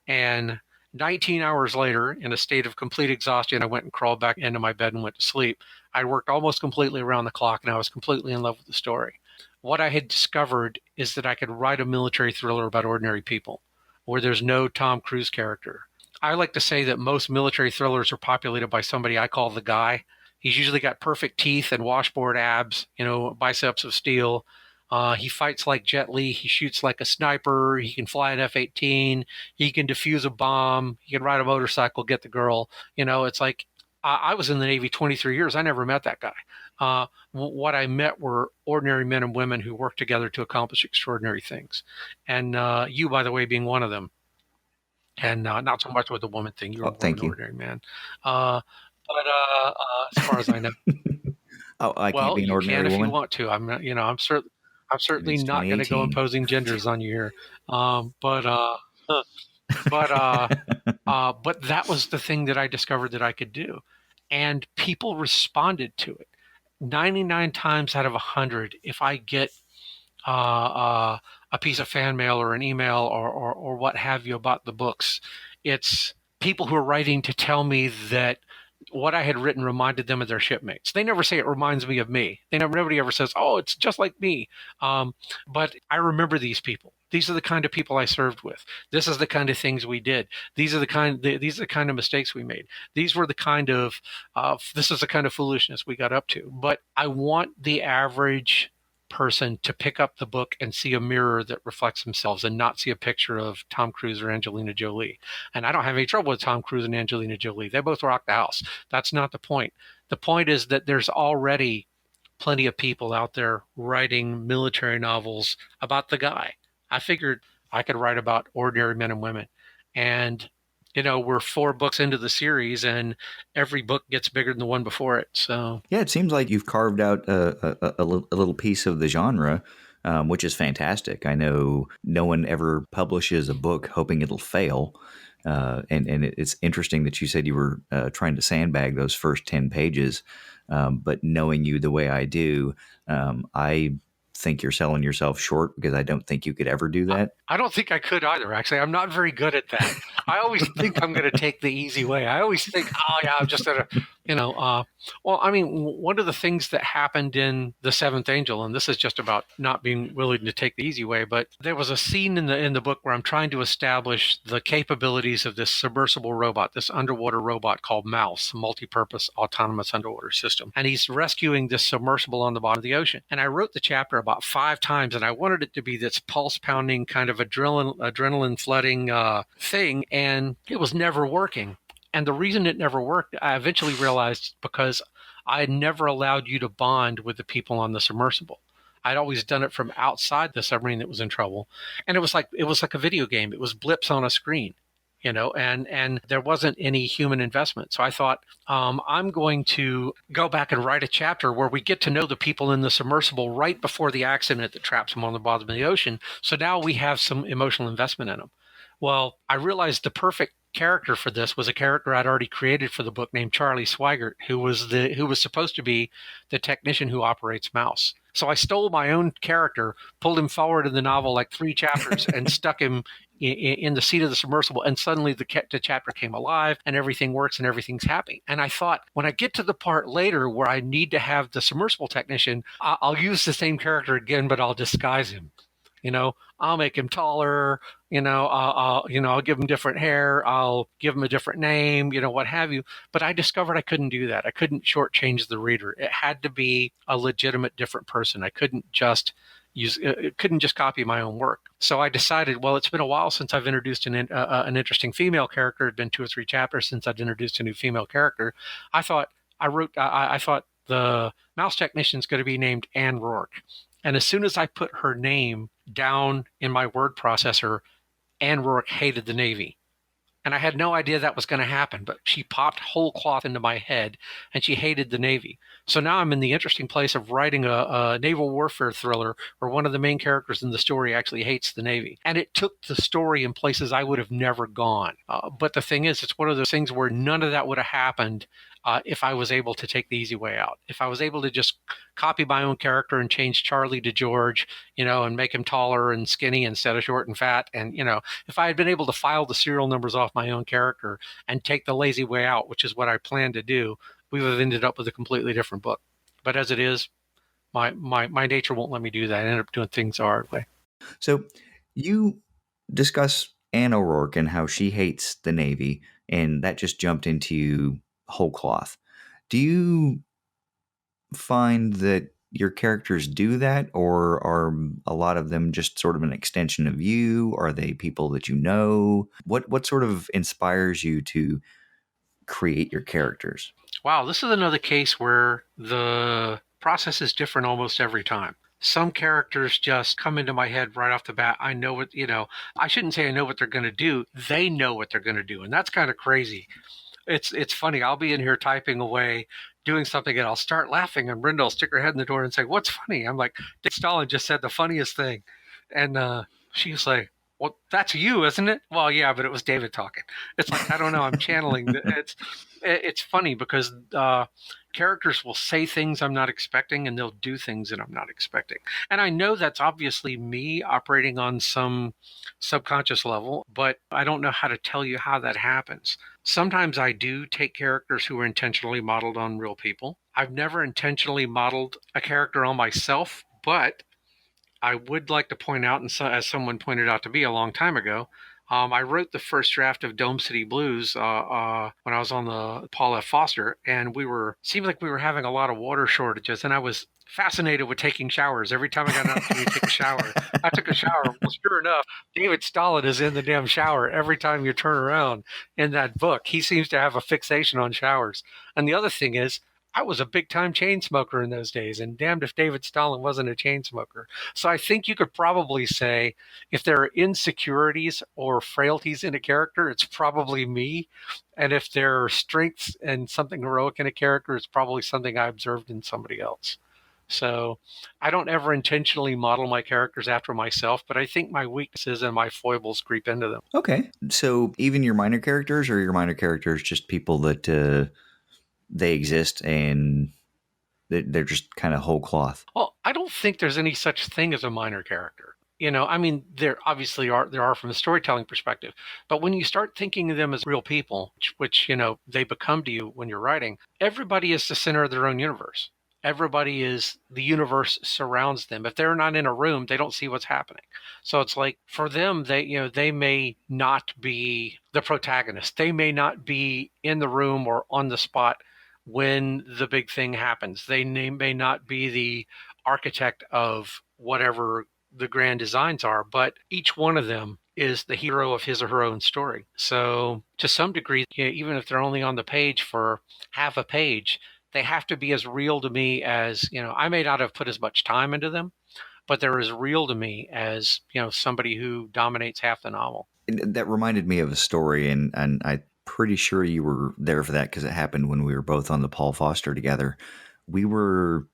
And 19 hours later, in a state of complete exhaustion, I went and crawled back into my bed and went to sleep. I worked almost completely around the clock, and I was completely in love with the story. What I had discovered is that I could write a military thriller about ordinary people, where there's no Tom Cruise character. I like to say that most military thrillers are populated by somebody I call the guy. He's usually got perfect teeth and washboard abs, biceps of steel. He fights like Jet Li. He shoots like a sniper. He can fly an F-18. He can defuse a bomb. He can ride a motorcycle, get the girl. It's like, I was in the Navy 23 years. I never met that guy. What I met were ordinary men and women who worked together to accomplish extraordinary things. And you, by the way, being one of them. And not so much with the woman thing. You're Thank an you. ordinary man. But as far as I know. I can't be an you ordinary can if woman. you want to. I'm certainly It's not going to go 2018. imposing genders on you here. But that was the thing that I discovered that I could do, and people responded to it. 99 times out of 100, if I get a piece of fan mail or an email or what have you about the books, it's people who are writing to tell me that what I had written reminded them of their shipmates. They never say it reminds me of me. Nobody ever says, "Oh, it's just like me." But I remember these people. These are the kind of people I served with. This is the kind of things we did. These are the kind of mistakes we made. This is the kind of foolishness we got up to. But I want the average person to pick up the book and see a mirror that reflects themselves and not see a picture of Tom Cruise or Angelina Jolie. And I don't have any trouble with Tom Cruise and Angelina Jolie. They both rock the house. That's not the point. The point is that there's already plenty of people out there writing military novels about the guy. I figured I could write about ordinary men and women. And we're 4 books into the series, and every book gets bigger than the one before it. So yeah, it seems like you've carved out a little piece of the genre, which is fantastic. I know no one ever publishes a book hoping it'll fail. And it's interesting that you said you were trying to sandbag those first 10 pages. But knowing you the way I do, I think you're selling yourself short, because I don't think you could ever do that. I don't think I could either, actually. I'm not very good at that. I always think I'm going to take the easy way. I always think, oh, yeah, I'm just going to, one of the things that happened in The Seventh Angel, and this is just about not being willing to take the easy way, but there was a scene in the book where I'm trying to establish the capabilities of this submersible robot, this underwater robot called Mouse, a multi-purpose autonomous underwater system. And he's rescuing this submersible on the bottom of the ocean. And I wrote the chapter about 5 times, and I wanted it to be this pulse-pounding kind of adrenaline flooding thing, and it was never working. And the reason it never worked, I eventually realized, because I had never allowed you to bond with the people on the submersible. I'd always done it from outside the submarine that was in trouble, and it was like a video game. It was blips on a screen, and there wasn't any human investment. So I thought, I'm going to go back and write a chapter where we get to know the people in the submersible right before the accident that traps them on the bottom of the ocean. So now we have some emotional investment in them. Well, I realized the perfect character for this was a character I'd already created for the book named Charlie Swigert, who was supposed to be the technician who operates Mouse. So I stole my own character, pulled him forward in the novel like 3 chapters, and stuck him in the seat of the submersible, and suddenly the chapter came alive, and everything works, and everything's happy. And I thought, when I get to the part later where I need to have the submersible technician, I'll use the same character again, but I'll disguise him. I'll make him taller. I'll give him different hair. I'll give him a different name. What have you. But I discovered I couldn't do that. I couldn't shortchange the reader. It had to be a legitimate different person. I couldn't just couldn't just copy my own work. So I decided, well, it's been a while since I've introduced an interesting female character. It'd been 2 or 3 chapters since I'd introduced a new female character. I thought I thought the mouse technician's going to be named Anne Rourke. And as soon as I put her name down in my word processor, Anne Rourke hated the Navy. And I had no idea that was going to happen, but she popped whole cloth into my head, and she hated the Navy. So now I'm in the interesting place of writing a naval warfare thriller where one of the main characters in the story actually hates the Navy. And it took the story in places I would have never gone. But the thing is, it's one of those things where none of that would have happened if I was able to take the easy way out. If I was able to just copy my own character and change Charlie to George, and make him taller and skinny instead of short and fat. And, if I had been able to file the serial numbers off my own character and take the lazy way out, which is what I planned to do, we would have ended up with a completely different book. But as it is, my nature won't let me do that. I end up doing things the hard way. So you discuss Anne O'Rourke and how she hates the Navy, and that just jumped into you whole cloth. Do you find that your characters do that, or are a lot of them just sort of an extension of you? Are they people that you know? What sort of inspires you to create your characters? Wow, this is another case where the process is different almost every time. Some characters just come into my head right off the bat. I know what, I shouldn't say I know what they're going to do. They know what they're going to do. And that's kind of crazy. It's funny. I'll be in here typing away, doing something, and I'll start laughing, and Brenda will stick her head in the door and say, "What's funny?" I'm like, "Dick Stalin just said the funniest thing," and she's like, "Well, that's you, isn't it?" "Well, yeah, but it was David talking." It's like, I don't know. I'm channeling. It's funny because characters will say things I'm not expecting, and they'll do things that I'm not expecting. And I know that's obviously me operating on some subconscious level, but I don't know how to tell you how that happens. Sometimes I do take characters who are intentionally modeled on real people. I've never intentionally modeled a character on myself, but I would like to point out, and so, as someone pointed out to me a long time ago, I wrote the first draft of Dome City Blues when I was on the Paul F. Foster, and seemed like we were having a lot of water shortages, and I was fascinated with taking showers. Every time I got an opportunity to take a shower, I took a shower. Well, sure enough, David Stalin is in the damn shower every time you turn around in that book. He seems to have a fixation on showers. And the other thing is, I was a big-time chain smoker in those days, and damned if David Stalin wasn't a chain smoker. So I think you could probably say if there are insecurities or frailties in a character, it's probably me. And if there are strengths and something heroic in a character, it's probably something I observed in somebody else. So I don't ever intentionally model my characters after myself, but I think my weaknesses and my foibles creep into them. Okay. So even your minor characters, or your minor characters just people that they exist and they're just kind of whole cloth? Well, I don't think there's any such thing as a minor character. I mean, there obviously are from a storytelling perspective, but when you start thinking of them as real people, which they become to you when you're writing, everybody is the center of their own universe. Everybody is, the universe surrounds them. If they're not in a room, they don't see what's happening. So it's like for them, they may not be the protagonist. They may not be in the room or on the spot when the big thing happens. They may not be the architect of whatever the grand designs are, but each one of them is the hero of his or her own story. So to some degree, even if they're only on the page for half a page, they have to be as real to me as, I may not have put as much time into them, but they're as real to me as, somebody who dominates half the novel. That reminded me of a story, and I'm pretty sure you were there for that because it happened when we were both on the Paul Foster together. We were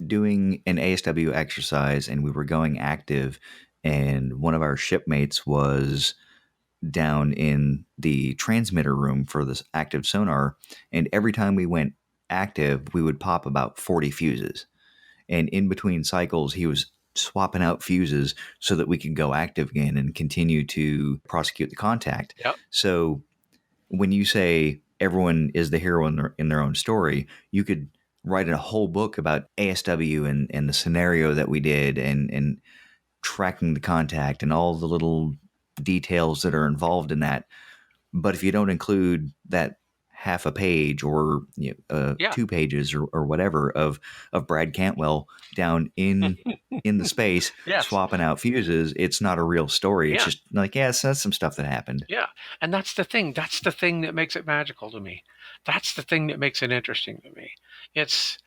doing an ASW exercise and we were going active, and one of our shipmates was down in the transmitter room for this active sonar, and every time we went active, we would pop about 40 fuses. And in between cycles, he was swapping out fuses so that we could go active again and continue to prosecute the contact. Yep. So when you say everyone is the hero in their own story, you could write a whole book about ASW and the scenario that we did and tracking the contact and all the little details that are involved in that. But if you don't include that half a page or Yeah. 2 pages or whatever of Brad Cantwell down in the space Yes. swapping out fuses. It's not a real story. It's Yeah. just like, yes, that's some stuff that happened. Yeah. And that's the thing. That's the thing that makes it magical to me. That's the thing that makes it interesting to me. It's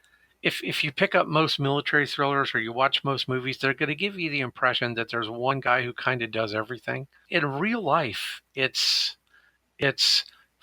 if you pick up most military thrillers or you watch most movies, they're going to give you the impression that there's one guy who kind of does everything. In real life, it's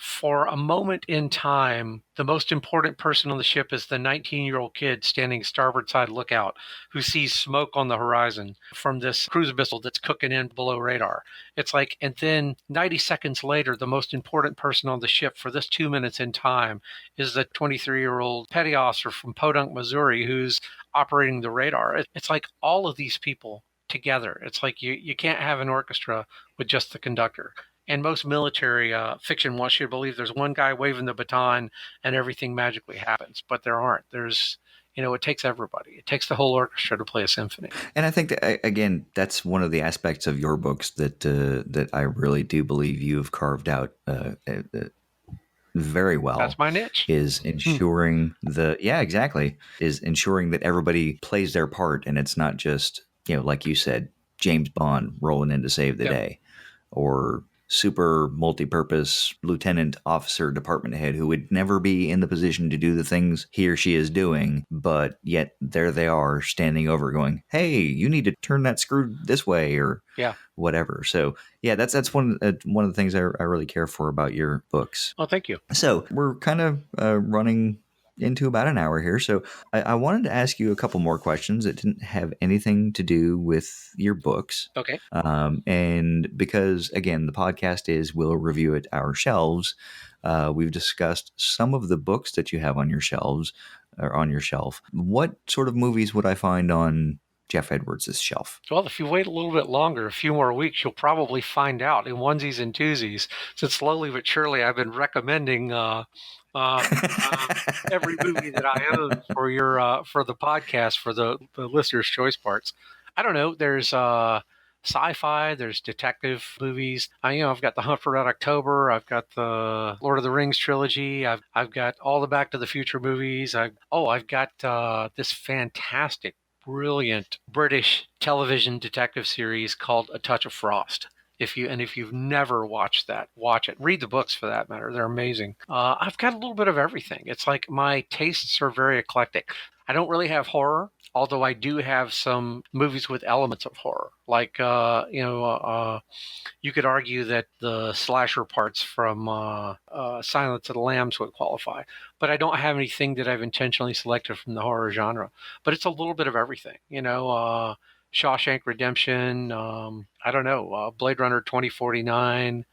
for a moment in time, the most important person on the ship is the 19-year-old kid standing starboard side lookout who sees smoke on the horizon from this cruise missile that's cooking in below radar. It's like, and then 90 seconds later, the most important person on the ship for this 2 minutes in time is the 23-year-old petty officer from Podunk, Missouri, who's operating the radar. It's like all of these people together. It's like you can't have an orchestra with just the conductor. And most military fiction wants you to believe there's one guy waving the baton and everything magically happens, but there aren't. It takes everybody. It takes the whole orchestra to play a symphony. And I think that, again, that's one of the aspects of your books that I really do believe you've carved out very well. That's my niche. Is ensuring is ensuring that everybody plays their part, and it's not just, like you said, James Bond rolling in to save the day, or super multi-purpose lieutenant, officer, department head who would never be in the position to do the things he or she is doing, but yet there they are standing over going, hey, you need to turn that screw this way, or whatever. So that's one of the things I really care for about your books. Oh, thank you. So we're kind of running into about an hour here. So I wanted to ask you a couple more questions that didn't have anything to do with your books. Okay. And because, again, the podcast is We'll Review It Our Shelves, we've discussed some of the books that you have on your shelves or on your shelf. What sort of movies would I find on Jeff Edwards' shelf? Well, if you wait a little bit longer, a few more weeks, you'll probably find out in onesies and twosies. So slowly but surely, I've been recommending every movie that I own for the podcast, for the listener's choice parts. I don't know. There's sci-fi. There's detective movies. I've got The Hunt for Red October. I've got the Lord of the Rings trilogy. I've got all the Back to the Future movies. I've got this fantastic, brilliant British television detective series called A Touch of Frost. If you've never watched that, watch it. Read the books for that matter. They're amazing. I've got a little bit of everything. It's like my tastes are very eclectic. I don't really have horror, although I do have some movies with elements of horror. Like, you could argue that the slasher parts from Silence of the Lambs would qualify. But I don't have anything that I've intentionally selected from the horror genre. But it's a little bit of everything. Shawshank Redemption, I don't know, Blade Runner 2049,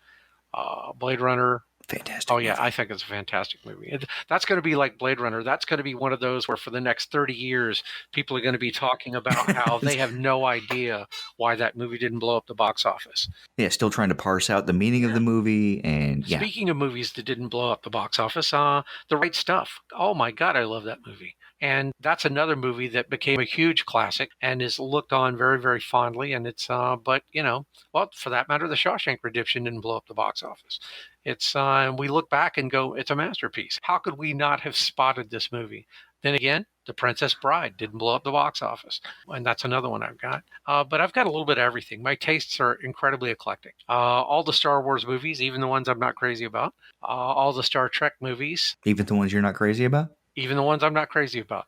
Blade Runner. Fantastic. Oh, yeah, movie. I think it's a fantastic movie. That's going to be like Blade Runner. That's going to be one of those where for the next 30 years, people are going to be talking about how they have no idea why that movie didn't blow up the box office. Yeah, still trying to parse out the meaning of the movie. And Speaking of movies that didn't blow up the box office, The Right Stuff. Oh, my God, I love that movie. And that's another movie that became a huge classic and is looked on very, very fondly. And it's, for that matter, The Shawshank Redemption didn't blow up the box office. It's, we look back and go, it's a masterpiece. How could we not have spotted this movie? Then again, The Princess Bride didn't blow up the box office. And that's another one I've got. But I've got a little bit of everything. My tastes are incredibly eclectic. All the Star Wars movies, even the ones I'm not crazy about. All the Star Trek movies. Even the ones you're not crazy about? Even the ones I'm not crazy about.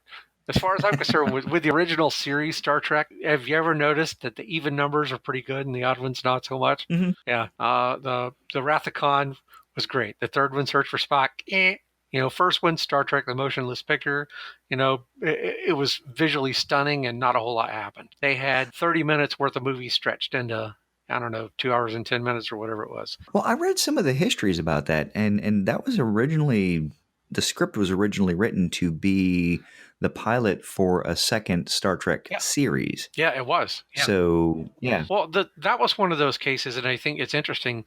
As far as I'm concerned, with the original series, Star Trek, have you ever noticed that the even numbers are pretty good and the odd ones not so much? Mm-hmm. Yeah. The Wrath of Khan was great. The third one, Search for Spock, first one, Star Trek, The Motionless Picture, it was visually stunning and not a whole lot happened. They had 30 minutes worth of movie stretched into, 2 hours and 10 minutes or whatever it was. Well, I read some of the histories about that, and that was originally... The script was originally written to be the pilot for a second Star Trek series. Yeah, it was. Yeah. So, yeah. Well, that was one of those cases, and I think it's interesting.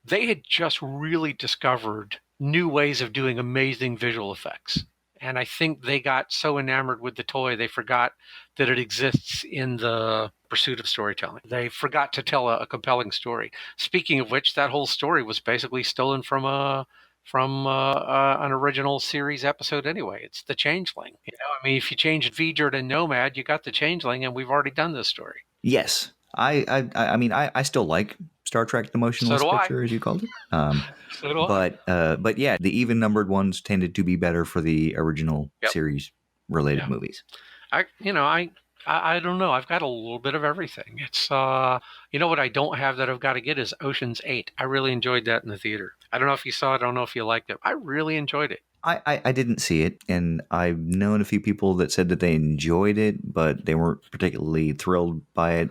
They had just really discovered new ways of doing amazing visual effects. And I think they got so enamored with the toy, they forgot that it exists in the pursuit of storytelling. They forgot to tell a compelling story. Speaking of which, that whole story was basically stolen from a from an original series episode anyway. It's the Changeling. I mean, if you changed V'ger to Nomad, you got the Changeling, and we've already done this story. Yes, I mean, I still like Star Trek: The So Motionless do I. Picture, as you called it. So do I. But yeah, the even numbered ones tended to be better for the original Yep. series related Yeah. movies. I don't know. I've got a little bit of everything. It's what I don't have that I've got to get is Ocean's 8. I really enjoyed that in the theater. I don't know if you saw it. I don't know if you liked it. I really enjoyed it. I didn't see it, and I've known a few people that said that they enjoyed it, but they weren't particularly thrilled by it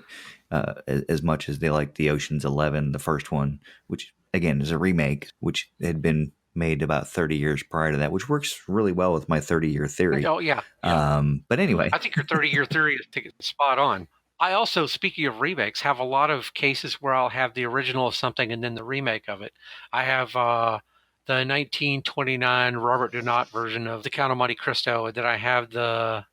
as much as they liked the Ocean's 11, the first one, which again is a remake, which had been made about 30 years prior to that, which works really well with my 30-year theory. Oh yeah. But anyway, I think your 30-year theory is spot on. I also, speaking of remakes, have a lot of cases where I'll have the original of something and then the remake of it. I have the 1929 Robert Dunant version of The Count of Monte Cristo, and then I have the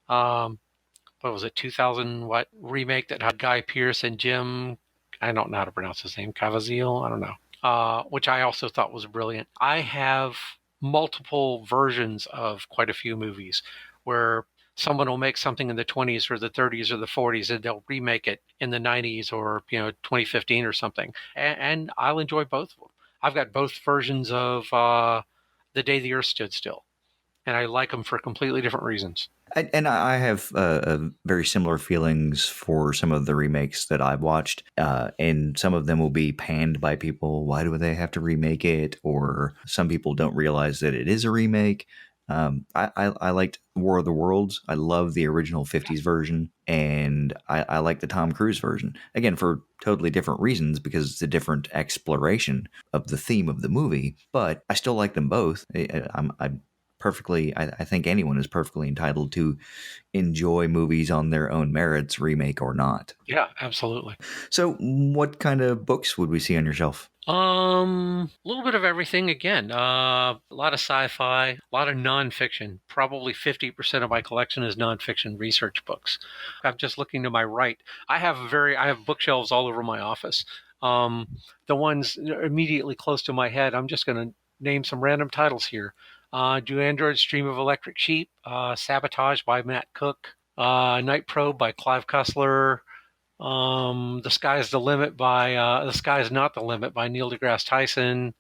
what was it, 2000 remake that had Guy Pearce and Jim, I don't know how to pronounce his name, Caviezel, I don't know, which I also thought was brilliant. I have multiple versions of quite a few movies where someone will make something in the 20s or the 30s or the 40s and they'll remake it in the 90s or 2015 or something, and I'll enjoy both of them. I've got both versions of The Day the Earth Stood Still, and I like them for completely different reasons. and I have very similar feelings for some of the remakes that I've watched, and some of them will be panned by people. Why do they have to remake it? Or some people don't realize that it is a remake. I liked War of the Worlds. I love the original 50s version, and I like the Tom Cruise version. Again, for totally different reasons, because it's a different exploration of the theme of the movie, but I still like them both. I'm perfectly, I think anyone is perfectly entitled to enjoy movies on their own merits, remake or not. Yeah, absolutely. So what kind of books would we see on your shelf? A little bit of everything again. A lot of sci-fi, a lot of nonfiction. Probably 50% of my collection is nonfiction research books. I'm just looking to my right. I have bookshelves all over my office. The ones immediately close to my head, I'm just going to name some random titles here. Do Androids Dream of Electric Sheep? Sabotage by Matt Cook. Night Probe by Clive Cussler. The Sky's the Limit by The Sky's Not the Limit by Neil deGrasse Tyson.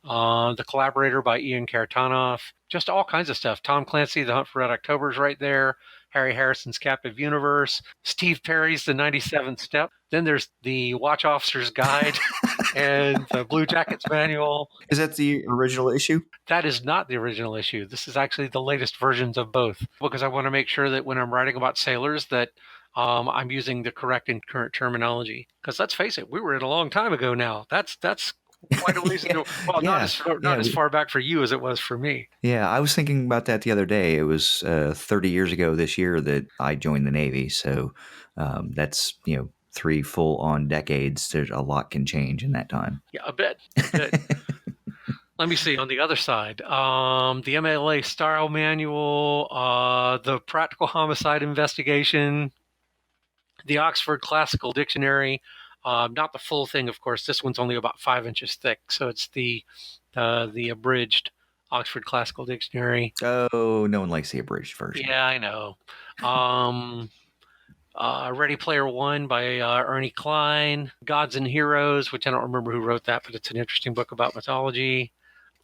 The Collaborator by Ian Kartanoff. Just all kinds of stuff. Tom Clancy, The Hunt for Red October is right there. Harry Harrison's Captive Universe. Steve Perry's The 97th Step. Then there's the Watch Officer's Guide and the Blue Jackets Manual. Is that the original issue? That is not the original issue. This is actually the latest versions of both, because I want to make sure that when I'm writing about sailors that I'm using the correct and current terminology. Because let's face it, we were in a long time ago now. That's quite a ways ago. Well, Yeah. not as far back for you as it was for me. Yeah, I was thinking about that the other day. It was 30 years ago this year that I joined the Navy. So that's, 3 full-on decades. There's a lot can change in that time. Yeah, a bit. Let me see on the other side. The MLA Style Manual, the Practical Homicide Investigation, the Oxford Classical Dictionary. Not the full thing, of course. This one's only about 5 inches thick, so it's the abridged Oxford Classical Dictionary. Oh, no one likes the abridged version. Yeah, I know. Ready Player One by Ernie Klein. Gods and Heroes, which I don't remember who wrote that, but it's an interesting book about mythology.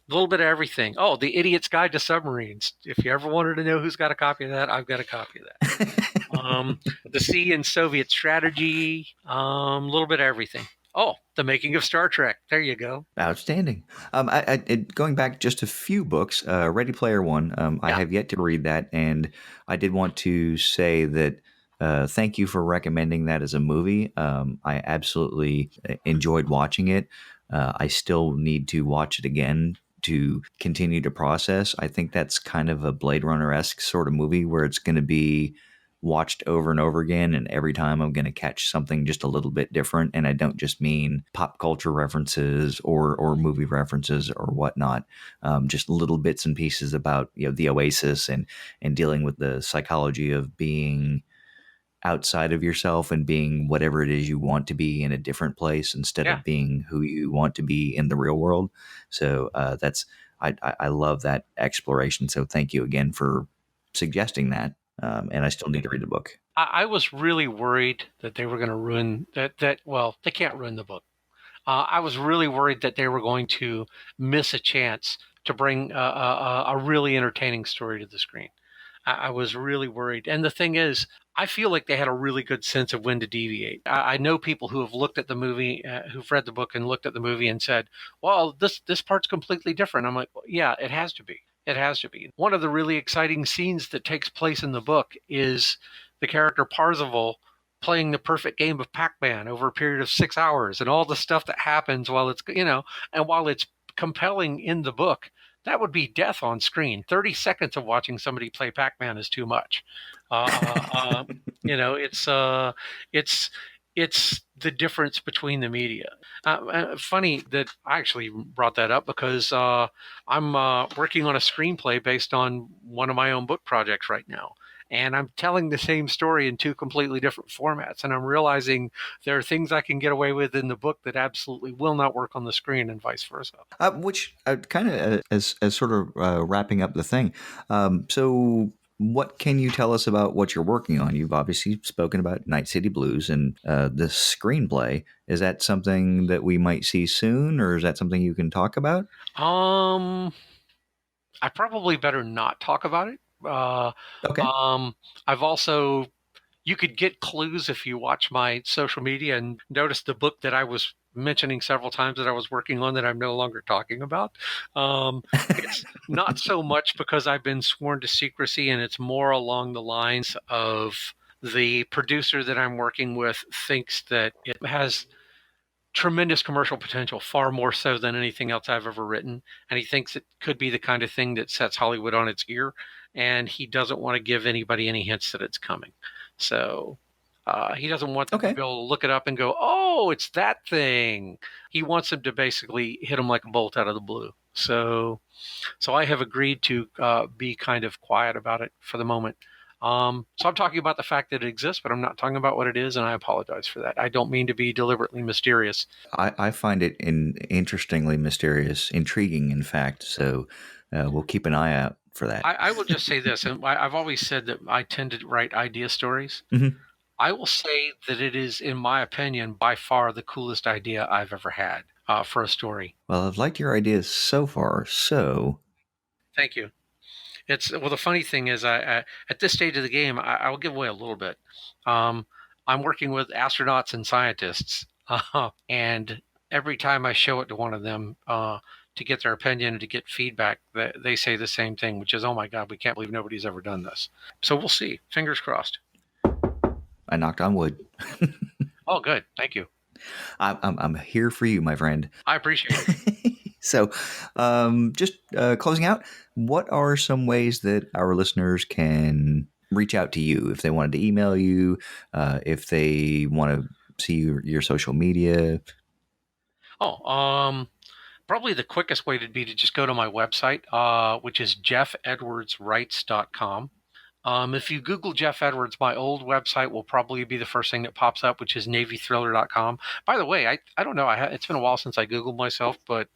A little bit of everything. Oh, The Idiot's Guide to Submarines. If you ever wanted to know who's got a copy of that, I've got a copy of that. The Sea and Soviet Strategy. A little bit of everything. Oh, The Making of Star Trek. There you go. Outstanding. Going back just a few books, Ready Player One, I have yet to read that, and I did want to say that thank you for recommending that as a movie. I absolutely enjoyed watching it. I still need to watch it again to continue to process. I think that's kind of a Blade Runner-esque sort of movie where it's going to be watched over and over again, and every time I'm going to catch something just a little bit different. And I don't just mean pop culture references or movie references or whatnot, just little bits and pieces about the Oasis and dealing with the psychology of being outside of yourself and being whatever it is you want to be in a different place instead Yeah. of being who you want to be in the real world. So that's I love that exploration. So thank you again for suggesting that. And I still need to read the book. I was really worried that they were going to ruin that. Well, they can't ruin the book. I was really worried that they were going to miss a chance to bring a really entertaining story to the screen. I was really worried. And the thing is, I feel like they had a really good sense of when to deviate. I know people who have looked at the movie, who've read the book and looked at the movie and said, "Well, this part's completely different." I'm like, well, "Yeah, it has to be. It has to be." One of the really exciting scenes that takes place in the book is the character Parzival playing the perfect game of Pac-Man over a period of 6 hours, and all the stuff that happens while it's and while it's compelling in the book, that would be death on screen. 30 seconds of watching somebody play Pac-Man is too much. Uh, uh, you know, it's it's the difference between the media. Funny that I actually brought that up because I'm working on a screenplay based on one of my own book projects right now. And I'm telling the same story in two completely different formats. And I'm realizing there are things I can get away with in the book that absolutely will not work on the screen, and vice versa. Which kind of as sort of wrapping up the thing. So, what can you tell us about what you're working on? You've obviously spoken about Night City Blues and the screenplay. Is that something that we might see soon, or is that something you can talk about? Um, I probably better not talk about it. Okay. I've also, you could get clues if you watch my social media and notice the book that I was mentioning several times that I was working on that I'm no longer talking about. It's not so much because I've been sworn to secrecy, and it's more along the lines of the producer that I'm working with thinks that it has tremendous commercial potential, far more so than anything else I've ever written. And he thinks it could be the kind of thing that sets Hollywood on its ear. And he doesn't want to give anybody any hints that it's coming. So he doesn't want them to Okay. be able to look it up and go, "Oh, it's that thing." He wants them to basically hit him like a bolt out of the blue. So I have agreed to be kind of quiet about it for the moment. So I'm talking about the fact that it exists, but I'm not talking about what it is, and I apologize for that. I don't mean to be deliberately mysterious. I find it interestingly mysterious, intriguing, in fact. So, we'll keep an eye out for that. I will just say this, and I've always said that I tend to write idea stories. Mhm. I will say that it is, in my opinion, by far the coolest idea I've ever had for a story. Well, I've liked your ideas so far. So, Thank you. It's well. The funny thing is, I at this stage of the game, I'll give away a little bit. Um, I'm working with astronauts and scientists, and every time I show it to one of them to get their opinion and to get feedback, they say the same thing, which is, "Oh my God, we can't believe nobody's ever done this." So we'll see. Fingers crossed. I knocked on wood. Oh, good. Thank you. I'm here for you, my friend. I appreciate it. So, just closing out, what are some ways that our listeners can reach out to you if they wanted to email you, if they want to see your social media? Oh, probably the quickest way would be to just go to my website, which is jeffedwardswrites.com. If you Google Jeff Edwards, my old website will probably be the first thing that pops up, which is navythriller.com. By the way, I don't know. It's been a while since I Googled myself, but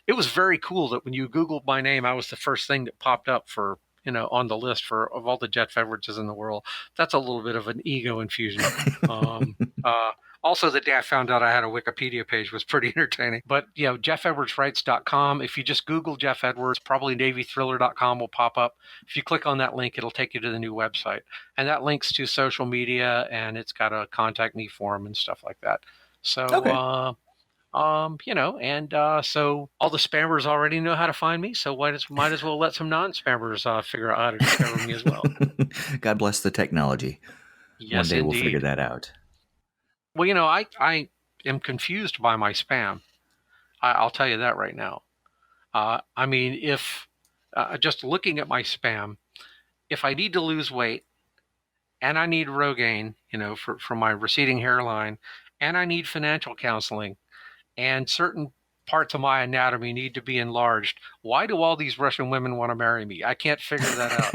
it was very cool that when you Googled my name, I was the first thing that popped up for, on the list of all the Jeff Edwardses in the world. That's a little bit of an ego infusion. Um, uh, Also, the day I found out I had a Wikipedia page was pretty entertaining. But, jeffedwardswrites.com. If you just Google Jeff Edwards, probably navythriller.com will pop up. If you click on that link, it'll take you to the new website. And that links to social media, and it's got a contact me form and stuff like that. So, Okay. so all the spammers already know how to find me. So might as well let some non-spammers figure out how to discover me as well. God bless the technology. One Yes, day we'll figure indeed. that out. Well, I am confused by my spam. I'll tell you that right now. I mean, if just looking at my spam, if I need to lose weight and I need Rogaine, for my receding hairline, and I need financial counseling, and certain parts of my anatomy need to be enlarged, why do all these Russian women want to marry me? I can't figure that out.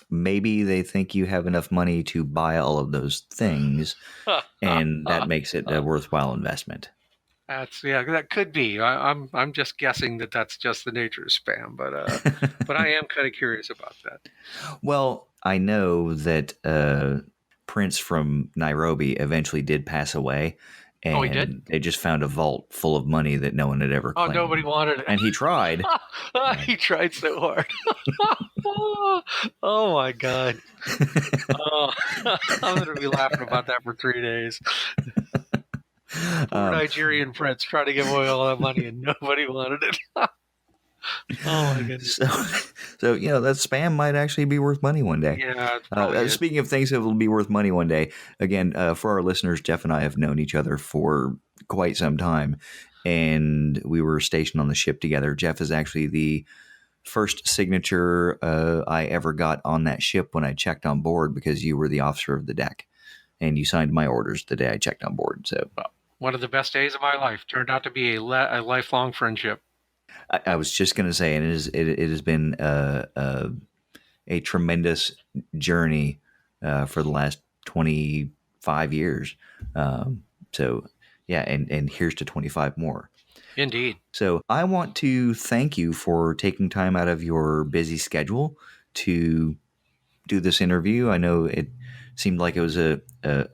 Maybe they think you have enough money to buy all of those things, and that makes it a worthwhile investment. That could be. I'm just guessing that that's just the nature of spam, but I am kind of curious about that. Well, I know that Prince from Nairobi eventually did pass away, Oh, he did? and they just found a vault full of money that no one had ever Oh, nobody claimed. wanted it. And he tried. He tried so hard. Oh my God. Oh, I'm going to be laughing about that for 3 days. Poor Nigerian prince trying to give away all that money and nobody wanted it. Oh my goodness. So that spam might actually be worth money one day. Yeah, it's probably Speaking of things that will be worth money one day, again, for our listeners, Jeff and I have known each other for quite some time, and we were stationed on the ship together. Jeff is actually the first signature I ever got on that ship when I checked on board, because you were the officer of the deck, and you signed my orders the day I checked on board. So one of the best days of my life. Turned out to be a lifelong friendship. I was just going to say, and it has been a tremendous journey for the last 25 years. So yeah, and here's to 25 more. Indeed. So I want to thank you for taking time out of your busy schedule to do this interview. I know it seemed like it was a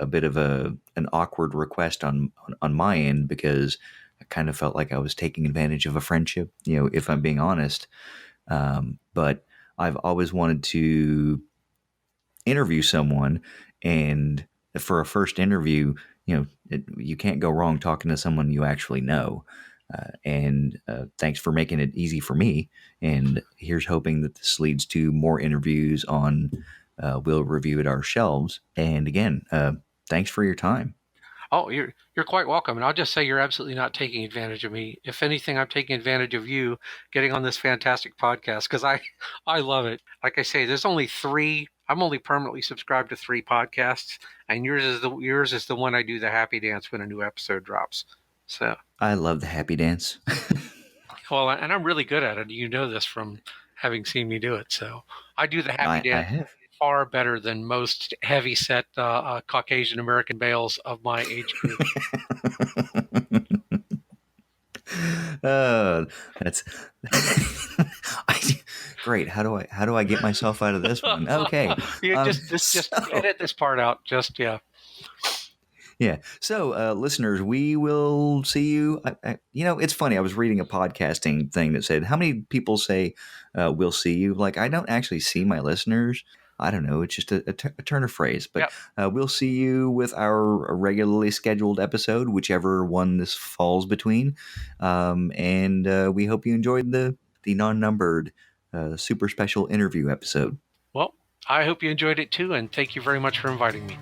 bit of an awkward request on my end, because I kind of felt like I was taking advantage of a friendship, if I'm being honest. But I've always wanted to interview someone, and for a first interview, you can't go wrong talking to someone you actually know. And thanks for making it easy for me. And here's hoping that this leads to more interviews on We'll Review It Our Shelves. And again, thanks for your time. Oh, you're quite welcome. And I'll just say you're absolutely not taking advantage of me. If anything, I'm taking advantage of you getting on this fantastic podcast, because I love it. Like I say, there's only 3. I'm only permanently subscribed to 3 podcasts, and yours is the one I do the happy dance when a new episode drops. So I love the happy dance. well, and I'm really good at it. You know this from having seen me do it. So I do the happy I dance have. far better than most heavy set Caucasian American males of my age group. That's great. How do I get myself out of this one? Okay, Just edit this part out. Just yeah. Yeah. So, listeners, we will see you. It's funny. I was reading a podcasting thing that said, how many people say we'll see you? Like, I don't actually see my listeners. I don't know. It's just a turn of phrase. But we'll see you with our regularly scheduled episode, whichever one this falls between. And we hope you enjoyed the non-numbered super special interview episode. Well, I hope you enjoyed it too, and thank you very much for inviting me.